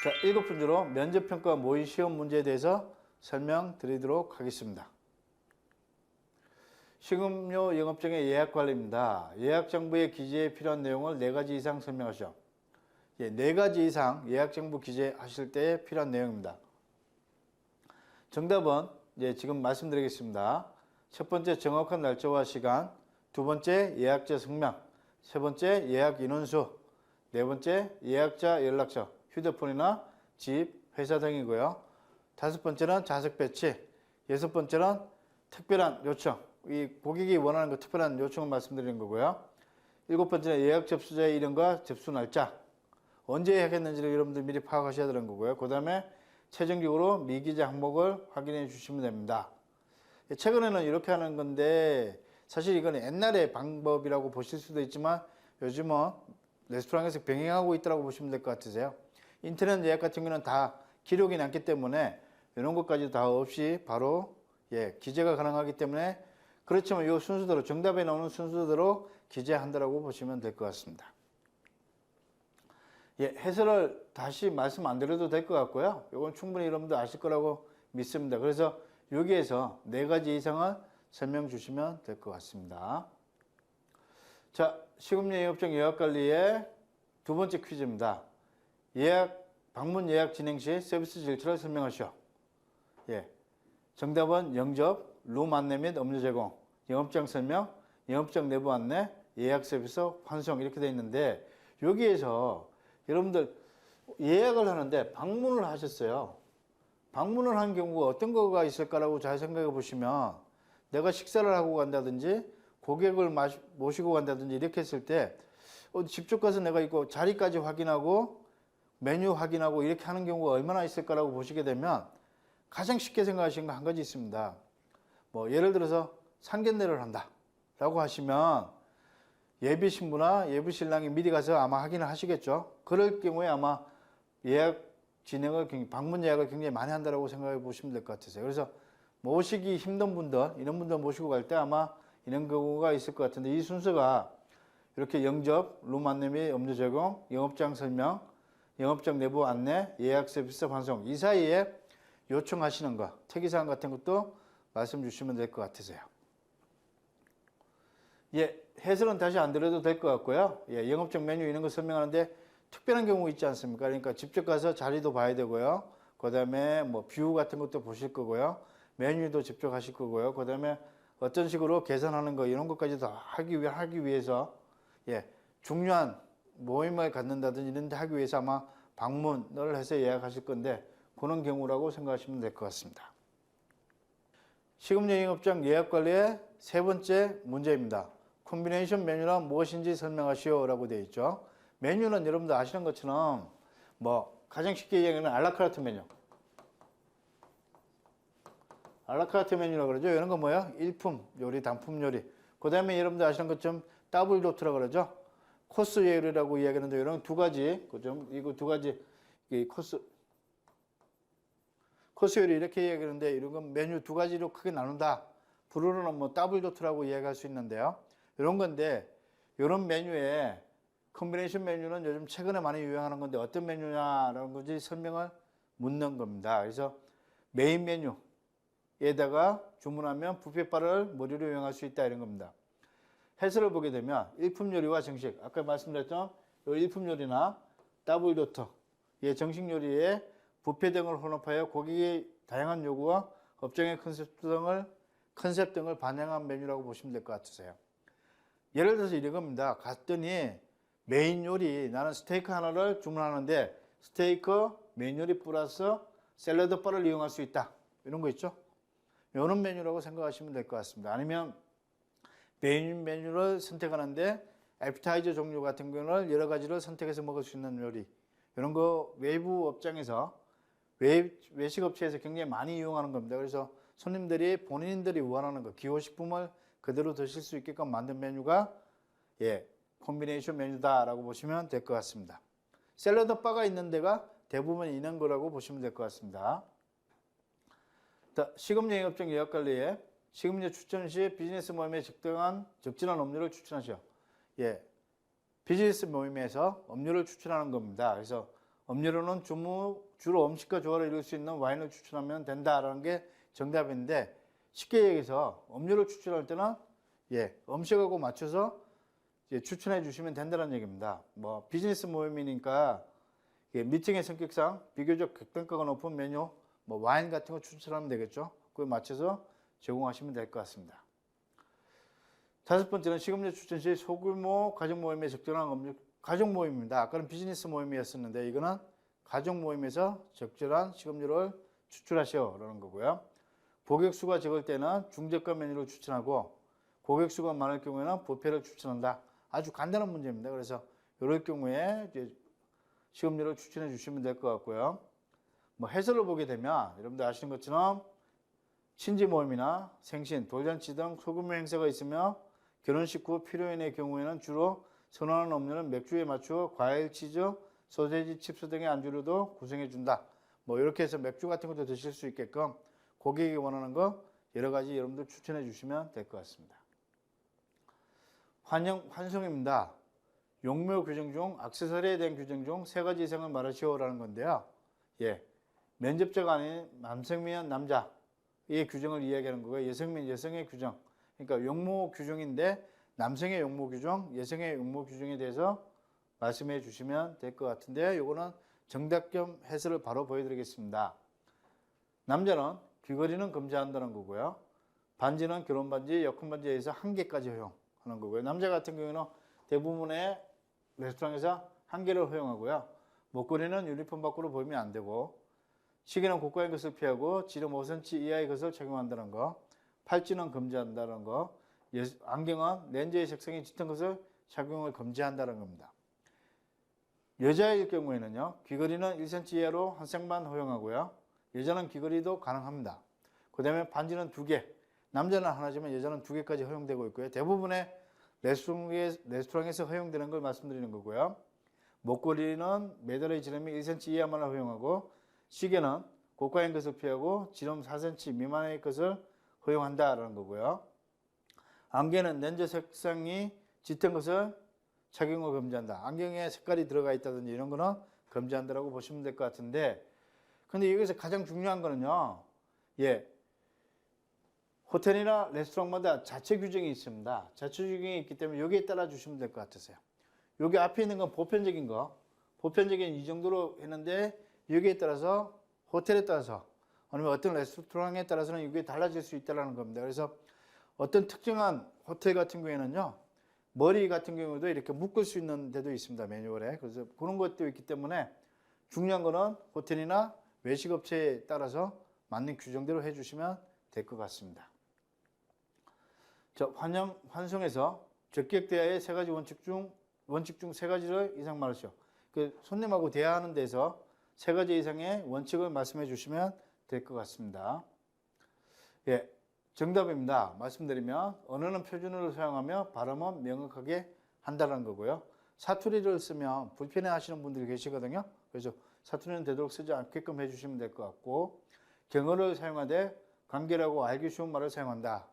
Speaker 1: 자, 7번째로 면접평가 모의 시험 문제에 대해서 설명드리도록 하겠습니다. 식음료 영업장의 예약 관리입니다. 예약 정보의 기재에 필요한 내용을 4가지 이상 설명하시오. 4가지 이상 예약 정보 기재하실 때 필요한 내용입니다. 정답은 지금 말씀드리겠습니다. 첫 번째 정확한 날짜와 시간, 두 번째 예약자 성명, 세 번째 예약 인원수, 네 번째 예약자 연락처, 휴대폰이나 집, 회사 등이고요. 다섯 번째는 좌석 배치, 여섯 번째는 특별한 요청, 이 고객이 원하는 그 특별한 요청을 말씀드리는 거고요. 일곱 번째는 예약 접수자의 이름과 접수 날짜, 언제 예약했는지를 여러분들 미리 파악하셔야 되는 거고요. 그 다음에 최종적으로 미기재 항목을 확인해 주시면 됩니다. 최근에는 이렇게 하는 건데 사실 이건 옛날의 방법이라고 보실 수도 있지만 요즘은 레스토랑에서 병행하고 있다고 보시면 될 것 같으세요. 인터넷 예약 같은 경우는 다 기록이 남기 때문에 이런 것까지 다 없이 바로 기재가 가능하기 때문에 그렇지만 이 순서대로 정답에 나오는 순서대로 기재한다고 보시면 될 것 같습니다. 해설을 다시 말씀 안 드려도 될 것 같고요. 이건 충분히 여러분들 아실 거라고 믿습니다. 그래서 여기에서 4가지 이상을 설명 주시면 될 것 같습니다. 자, 식음료 영업장 예약관리의 두 번째 퀴즈입니다. 방문 예약 진행 시 서비스 절차를 설명하시오. 정답은 영접, 룸 안내 및 음료 제공, 영업장 설명, 영업장 내부 안내, 예약 서비스 환송 이렇게 되어 있는데 여기에서 여러분들 예약을 하는데 방문을 하셨어요. 방문을 한 경우가 어떤 거가 있을까라고 잘 생각해 보시면 내가 식사를 하고 간다든지 고객을 모시고 간다든지 이렇게 했을 때 직접 가서 내가 이거 자리까지 확인하고 메뉴 확인하고 이렇게 하는 경우가 얼마나 있을까라고 보시게 되면 가장 쉽게 생각하시는 거 한 가지 있습니다. 예를 들어서 상견례를 한다 라고 하시면 예비 신부나 예비 신랑이 미리 가서 아마 확인을 하시겠죠. 그럴 경우에 아마 예약 진행을 방문 예약을 굉장히 많이 한다고 생각해 보시면 될 것 같으세요. 그래서 모시기 힘든 분들 이런 분들 모시고 갈 때 아마 이런 경우가 있을 것 같은데 이 순서가 이렇게 영접, 룸 안내 및 음료 제공, 영업장 설명, 영업장 내부 안내, 예약 서비스 환송 이 사이에 요청하시는 거, 특이사항 같은 것도 말씀 주시면 될 것 같으세요. 예, 해설은 다시 안 드려도 될 것 같고요. 예, 영업적 메뉴 이런 거 설명하는데 특별한 경우 있지 않습니까? 그러니까 직접 가서 자리도 봐야 되고요. 그 다음에 뭐 뷰 같은 것도 보실 거고요. 메뉴도 직접 하실 거고요. 그 다음에 어떤 식으로 계산하는 거 이런 것까지 다 하기 위해서 예, 중요한 모임을 갖는다든지 이런 데 하기 위해서 아마 방문을 해서 예약하실 건데 그런 경우라고 생각하시면 될 것 같습니다. 식음료영업장 예약 관리의 세 번째 문제입니다. 콤비네이션 메뉴란 무엇인지 설명하시오 라고 되어 있죠. 메뉴는 여러분들 아시는 것처럼 뭐 가장 쉽게 얘기하는 알라카르트 메뉴. 알라카르트 메뉴라고 그러죠. 이런 거 뭐야? 일품 요리, 단품 요리. 그 다음에 여러분들 아시는 것처럼 더블 도트라고 그러죠. 코스 요리라고 이야기하는데 이런 두 가지, 그죠? 이거 두 가지 이 코스 요리 이렇게 이야기하는데 이런 건 메뉴 두 가지로 크게 나눈다. 불어로는 뭐 더블 도트라고 이야기할 수 있는데요. 이런 건데 이런 메뉴에 콤비네이션 메뉴는 요즘 최근에 많이 유행하는 건데 어떤 메뉴냐라는 건지 설명을 묻는 겁니다. 그래서 메인 메뉴에다가 주문하면 뷔페바를 무료로 이용할 수 있다 이런 겁니다. 해설을 보게 되면 일품 요리와 정식, 아까 말씀드렸던 일품 요리나 더블 도트, 정식 요리에 뷔페 등을 혼합하여 고객의 다양한 요구와 업종의 컨셉 등을 반영한 메뉴라고 보시면 될 것 같으세요. 예를 들어서 이런 겁니다. 갔더니 메인 요리, 나는 스테이크 하나를 주문하는데 스테이크, 메인 요리 플러스 샐러드 바를 이용할 수 있다. 이런 거 있죠? 이런 메뉴라고 생각하시면 될 것 같습니다. 아니면 메인 메뉴를 선택하는데 애피타이저 종류 같은 경우는 여러 가지를 선택해서 먹을 수 있는 요리. 이런 거 외부 업장에서 외식 업체에서 굉장히 많이 이용하는 겁니다. 그래서 손님들이 본인들이 원하는 거, 기호식품을 그대로 드실 수 있게끔 만든 메뉴가 콤비네이션 메뉴다라고 보시면 될 것 같습니다. 샐러드 바가 있는 데가 대부분 있는 거라고 보시면 될 것 같습니다. 식음료 영업장 예약 관리에 식음료 추천 시 비즈니스 모임에 적절한 음료를 추천하시오. 비즈니스 모임에서 음료를 추천하는 겁니다. 그래서 음료로는 주로 음식과 조화를 이룰 수 있는 와인을 추천하면 된다라는 게 정답인데 쉽게 얘기해서 음료를 추천할 때는 음식하고 맞춰서 추천해 주시면 된다는 얘기입니다. 뭐 비즈니스 모임이니까 미팅의 성격상 비교적 객단가가 높은 메뉴, 뭐 와인 같은 거 추천하면 되겠죠. 그에 맞춰서 제공하시면 될 것 같습니다. 다섯 번째는 식음료 추천 시 소규모 가족 모임에 적절한 음료, 가족 모임입니다. 아까는 비즈니스 모임이었었는데 이거는 가족 모임에서 적절한 식음료를 추출하시오라는 거고요. 고객 수가 적을 때는 중저가 메뉴를 추천하고 고객 수가 많을 경우에는 뷔페를 추천한다. 아주 간단한 문제입니다. 그래서 이럴 경우에 이제 식음료를 추천해 주시면 될 것 같고요. 뭐 해설을 보게 되면 여러분들 아시는 것처럼 친지 모임이나 생신, 돌잔치 등 소규모 행사가 있으며 결혼식 후 필요인의 경우에는 주로 선호하는 음료는 맥주에 맞추어 과일, 치즈, 소세지, 칩스 등의 안주로도 구성해 준다. 뭐 이렇게 해서 맥주 같은 것도 드실 수 있게끔 고객이 원하는 거 여러 가지 여러분들 추천해 주시면 될 것 같습니다. 환송입니다. 용묘 규정 중 액세서리에 대한 규정 중 세 가지 이상을 말하시오라는 건데요. 면접자가 아닌 남성이면 남자의 규정을 이야기하는 거고요. 여성이면 여성의 규정. 그러니까 용모 규정인데 남성의 용모 규정, 여성의 용모 규정에 대해서 말씀해 주시면 될 것 같은데 이거는 정답 겸 해설을 바로 보여드리겠습니다. 남자는 귀걸이는 금지한다는 거고요. 반지는 결혼 반지, 여권 반지에 의해서 한 개까지 허용하는 거고요. 남자 같은 경우는 대부분의 레스토랑에서 한 개를 허용하고요. 목걸이는 유니폼 밖으로 보이면 안 되고 시계는 고가의 것을 피하고 지름 5cm 이하의 것을 착용한다는 거, 팔찌는 금지한다는 거, 안경은 렌즈의 색상이 짙은 것을 착용을 금지한다는 겁니다. 여자일 경우에는요, 귀걸이는 1cm 이하로 한 쌍만 허용하고요. 여자는 귀걸이도 가능합니다. 그 다음에 반지는 2개, 남자는 하나지만 여자는 2개까지 허용되고 있고요. 대부분의 레스토랑에서 허용되는 걸 말씀드리는 거고요. 목걸이는 메달의 지름이 1cm 이하만 허용하고 시계는 고가인 것을 피하고 지름 4cm 미만의 것을 허용한다라는 거고요. 안경은 렌즈 색상이 짙은 것을 착용을 금지한다. 안경에 색깔이 들어가 있다든지 이런 거는 금지한다라고 보시면 될 것 같은데 근데 여기서 가장 중요한 거는요. 호텔이나 레스토랑마다 자체 규정이 있습니다. 자체 규정이 있기 때문에 여기에 따라 주시면 될 것 같으세요. 여기 앞에 있는 건 보편적인 거, 보편적인 이 정도로 했는데 여기에 따라서 호텔에 따라서 아니면 어떤 레스토랑에 따라서는 이게 달라질 수 있다는 겁니다. 그래서 어떤 특정한 호텔 같은 경우에는요, 머리 같은 경우도 이렇게 묶을 수 있는 데도 있습니다. 매뉴얼에. 그래서 그런 것도 있기 때문에 중요한 거는 호텔이나 외식업체에 따라서 맞는 규정대로 해주시면 될 것 같습니다. 환송에서 적격 대화의 세 가지 원칙 중 세 가지를 이상 말하시오. 그 손님하고 대화하는 데서 세 가지 이상의 원칙을 말씀해 주시면 될 것 같습니다. 예, 정답입니다. 말씀드리면 언어는 표준어를 사용하며 발음은 명확하게 한다는 거고요. 사투리를 쓰면 불편해 하시는 분들이 계시거든요. 그래서 사투리는 되도록 쓰지 않게끔 해주시면 될 것 같고, 경어를 사용하되 간결하고 알기 쉬운 말을 사용한다.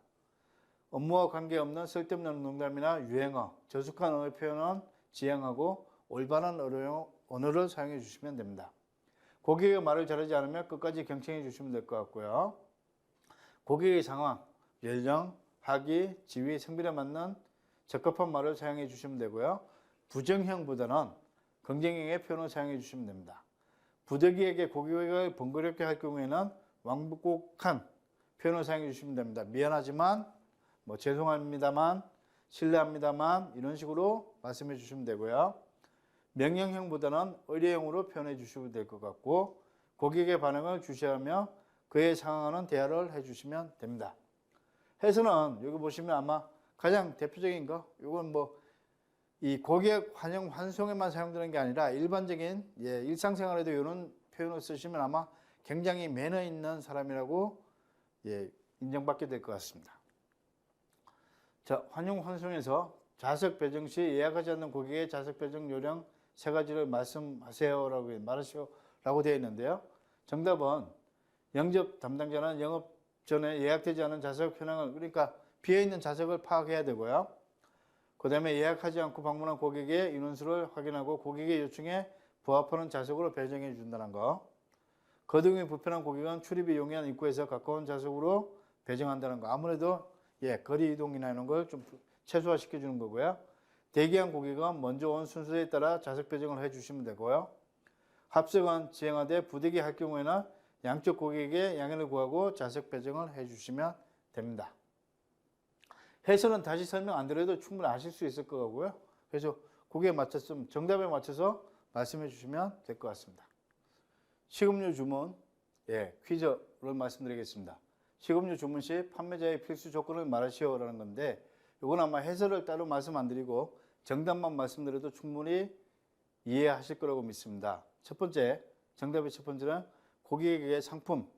Speaker 1: 업무와 관계없는 쓸데없는 농담이나 유행어, 저속한 언어 표현은 지양하고 올바른 언어를 사용해 주시면 됩니다. 고객의 말을 잘하지 않으면 끝까지 경청해 주시면 될 것 같고요. 고객의 상황, 연령, 학위, 지위, 성별에 맞는 적합한 말을 사용해 주시면 되고요. 부정형보다는 긍정형의 표현을 사용해 주시면 됩니다. 부득이하게 고객을 번거롭게 할 경우에는 완곡한 표현을 사용해 주시면 됩니다. 미안하지만, 죄송합니다만, 실례합니다만 이런 식으로 말씀해 주시면 되고요. 명령형보다는 의뢰형으로 표현해 주시면 될 것 같고, 고객의 반응을 주시하며 그에 상응하는 대화를 해주시면 됩니다. 해서는 여기 보시면 아마 가장 대표적인 거, 이건 이 고객 환영 환송에만 사용되는 게 아니라 일반적인 일상생활에도 이런 표현을 쓰시면 아마 굉장히 매너 있는 사람이라고 인정받게 될 것 같습니다. 자, 환영 환송에서 좌석 배정 시 예약하지 않는 고객의 좌석 배정 요령 세 가지를 말씀하세요라고 말하시오라고 되어 있는데요. 정답은 영접 담당자는 영업 전에 예약되지 않은 좌석 현황을, 그러니까 비어있는 좌석을 파악해야 되고요. 그 다음에 예약하지 않고 방문한 고객의 인원수를 확인하고 고객의 요청에 부합하는 좌석으로 배정해 준다는 거. 거동이 불편한 고객은 출입이 용이한 입구에서 가까운 좌석으로 배정한다는 거. 아무래도 거리 이동이나 이런 걸 좀 최소화시켜 주는 거고요. 대기한 고객은 먼저 온 순서에 따라 좌석 배정을 해 주시면 되고요. 합석은 지행하되 부득이 할 경우에는 양쪽 고객에게 양해를 구하고 좌석 배정을 해 주시면 됩니다. 해설은 다시 설명 안 드려도 충분히 아실 수 있을 거고요. 그래서 거기에 맞춰서 정답에 맞춰서 말씀해 주시면 될 것 같습니다. 식음료 주문 퀴즈를 말씀드리겠습니다. 식음료 주문 시 판매자의 필수 조건을 말하시오라는 건데, 이건 아마 해설을 따로 말씀 안 드리고 정답만 말씀드려도 충분히 이해하실 거라고 믿습니다. 첫 번째, 정답의 첫 번째는 고객에게 상품,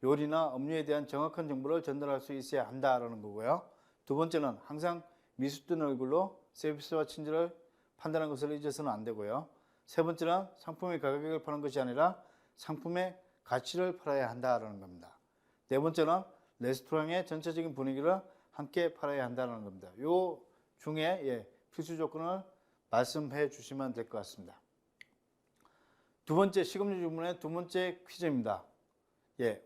Speaker 1: 요리나 음료에 대한 정확한 정보를 전달할 수 있어야 한다라는 거고요. 두 번째는 항상 미숫든 얼굴로 서비스와 친절을 판단하는 것을 잊어서는 안 되고요. 세 번째는 상품의 가격을 파는 것이 아니라 상품의 가치를 팔아야 한다라는 겁니다. 네 번째는 레스토랑의 전체적인 분위기를 함께 팔아야 한다는 겁니다. 요 중에 필수 조건을 말씀해 주시면 될 것 같습니다. 두 번째, 식음료 주문의 두 번째 퀴즈입니다.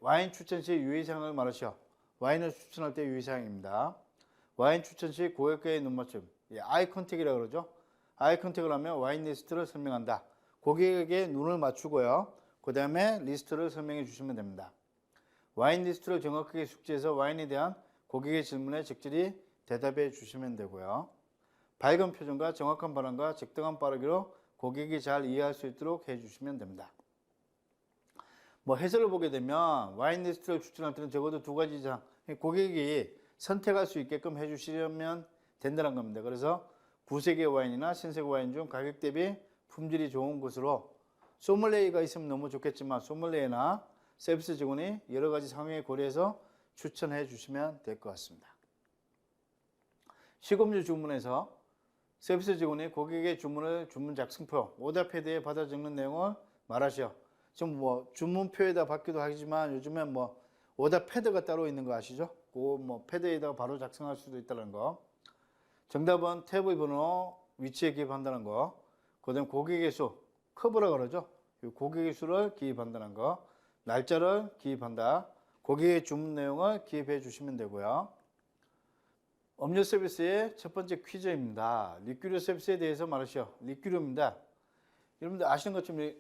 Speaker 1: 와인 추천 시 유의사항을 말하시오. 와인을 추천할 때 유의사항입니다. 와인 추천 시 고객과의 눈맞춤, 아이 컨택이라고 그러죠. 아이 컨택을 하면 와인 리스트를 설명한다. 고객에게 눈을 맞추고요. 그 다음에 리스트를 설명해 주시면 됩니다. 와인 리스트를 정확하게 숙지해서 와인에 대한 고객의 질문에 적절히 대답해 주시면 되고요. 밝은 표정과 정확한 발음과 적당한 빠르기로 고객이 잘 이해할 수 있도록 해주시면 됩니다. 해설을 보게 되면 와인 리스트를 추천할 때는 적어도 두 가지 이상 고객이 선택할 수 있게끔 해주시려면 된다는 겁니다. 그래서 구세계 와인이나 신세계 와인 중 가격 대비 품질이 좋은 곳으로, 소믈리에가 있으면 너무 좋겠지만 소믈리에나 서비스 직원이 여러 가지 상황에 고려해서 추천해 주시면 될 것 같습니다. 식음료 주문에서 서비스 직원이 고객의 주문 작성표, 오더 패드에 받아 적는 내용을 말하시오. 지금 주문표에다 받기도 하지만 요즘엔 오더 패드가 따로 있는 거 아시죠? 그 패드에다가 바로 작성할 수도 있다는 거. 정답은 탭의 번호, 위치에 기입한다는 거. 그다음 고객의 수, 커브라 그러죠. 고객의 수를 기입한다는 거. 날짜를 기입한다. 고객의 주문 내용을 기입해 주시면 되고요. 음료 서비스의 첫 번째 퀴즈입니다. 리큐르 서비스에 대해서 말하시오. 리큐르입니다. 여러분들 아시는 것처럼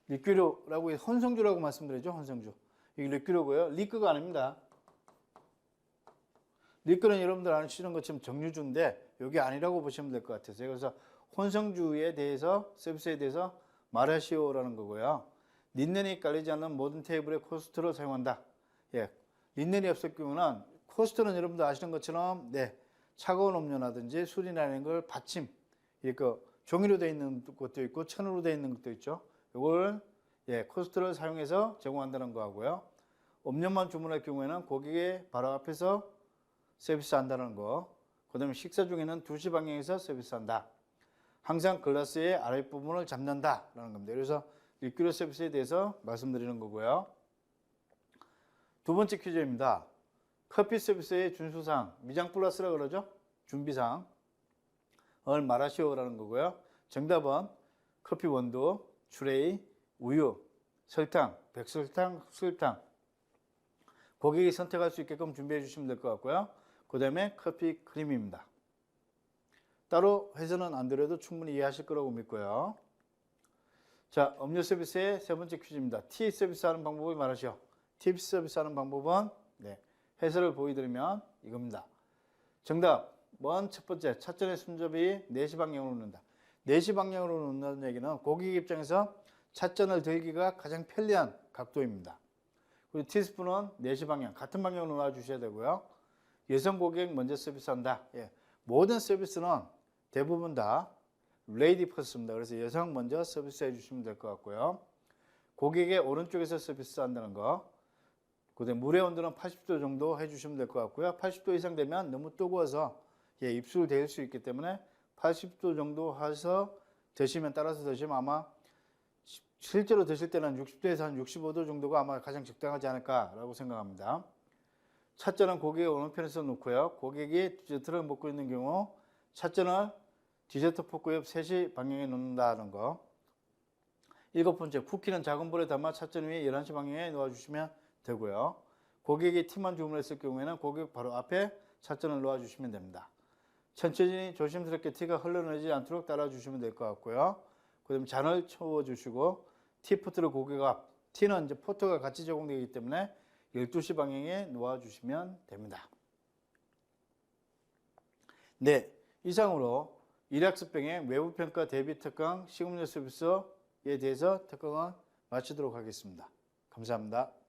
Speaker 1: 리큐르라고 혼성주라고 말씀드리죠. 혼성주. 이게 리큐르고요. 리크가 아닙니다. 리크는 여러분들 아시는 것처럼 정류주인데 여기 아니라고 보시면 될 것 같아요. 그래서 혼성주에 대해서 서비스에 대해서 말하시오라는 거고요. 린넨이 깔리지 않는 모든 테이블에 코스트를 사용한다. 예, 린넨이 없을 경우는 코스트는 여러분들 아시는 것처럼 차가운 음료라든지 술이나 이런 걸 받침, 이렇게 종이로 되어 있는 것도 있고 천으로 되어 있는 것도 있죠. 이걸 코스트를 사용해서 제공한다는 거하고요. 음료만 주문할 경우에는 고객의 바로 앞에서 서비스한다는 거. 그 다음에 식사 중에는 2시 방향에서 서비스한다. 항상 글라스의 아랫부분을 잡는다라는 겁니다. 그래서 리큐르 서비스에 대해서 말씀드리는 거고요. 두 번째 퀴즈입니다. 커피 서비스의 준수사항, 미장 플러스라고 그러죠? 준비사항을 말하시오라는 거고요. 정답은 커피 원두, 추레이, 우유, 설탕, 백설탕, 설탕. 고객이 선택할 수 있게끔 준비해 주시면 될 것 같고요. 그 다음에 커피 크림입니다. 따로 해서는 안 드려도 충분히 이해하실 거라고 믿고요. 자, 음료 서비스의 세 번째 퀴즈입니다. 티 서비스 하는 방법을 말하시오. 팁 서비스 하는 방법은 해설을 보여드리면 이겁니다. 정답은 첫 번째, 찻잔의 손잡이 4시 방향으로 놓는다. 4시 방향으로 놓는다는 얘기는 고객 입장에서 찻잔을 들기가 가장 편리한 각도입니다. 그리고 티스푼은 4시 방향, 같은 방향으로 놔주셔야 되고요. 여성 고객 먼저 서비스한다. 모든 서비스는 대부분 다 레이디 퍼스트입니다. 그래서 여성 먼저 서비스해 주시면 될 것 같고요. 고객의 오른쪽에서 서비스한다는 거. 그다음에 물의 온도는 80도 정도 해주시면 될 것 같고요. 80도 이상 되면 너무 뜨거워서 입술 데일 수 있기 때문에 80도 정도 해서 따라서 드시면 아마 실제로 드실 때는 60도에서 한 65도 정도가 아마 가장 적당하지 않을까라고 생각합니다. 찻잔은 고객의 오른편에서 놓고요. 고객이 디저트를 먹고 있는 경우 찻잔을 디저트 포크 옆 3시 방향에 놓는다는 거. 7번째, 쿠키는 작은 볼에 담아 찻잔 위에 11시 방향에 놓아주시면 되고요. 고객이 티만 주문했을 경우에는 고객 바로 앞에 찻잔을 놓아주시면 됩니다. 천천히 조심스럽게 티가 흘러내리지 않도록 따라주시면 될 것 같고요. 그 다음에 잔을 채워주시고 티포트를 고객 앞, 티는 이제 포트가 같이 제공되기 때문에 12시 방향에 놓아주시면 됩니다. 이상으로 일학습병의 외부평가 대비 특강 식음료 서비스에 대해서 특강을 마치도록 하겠습니다. 감사합니다.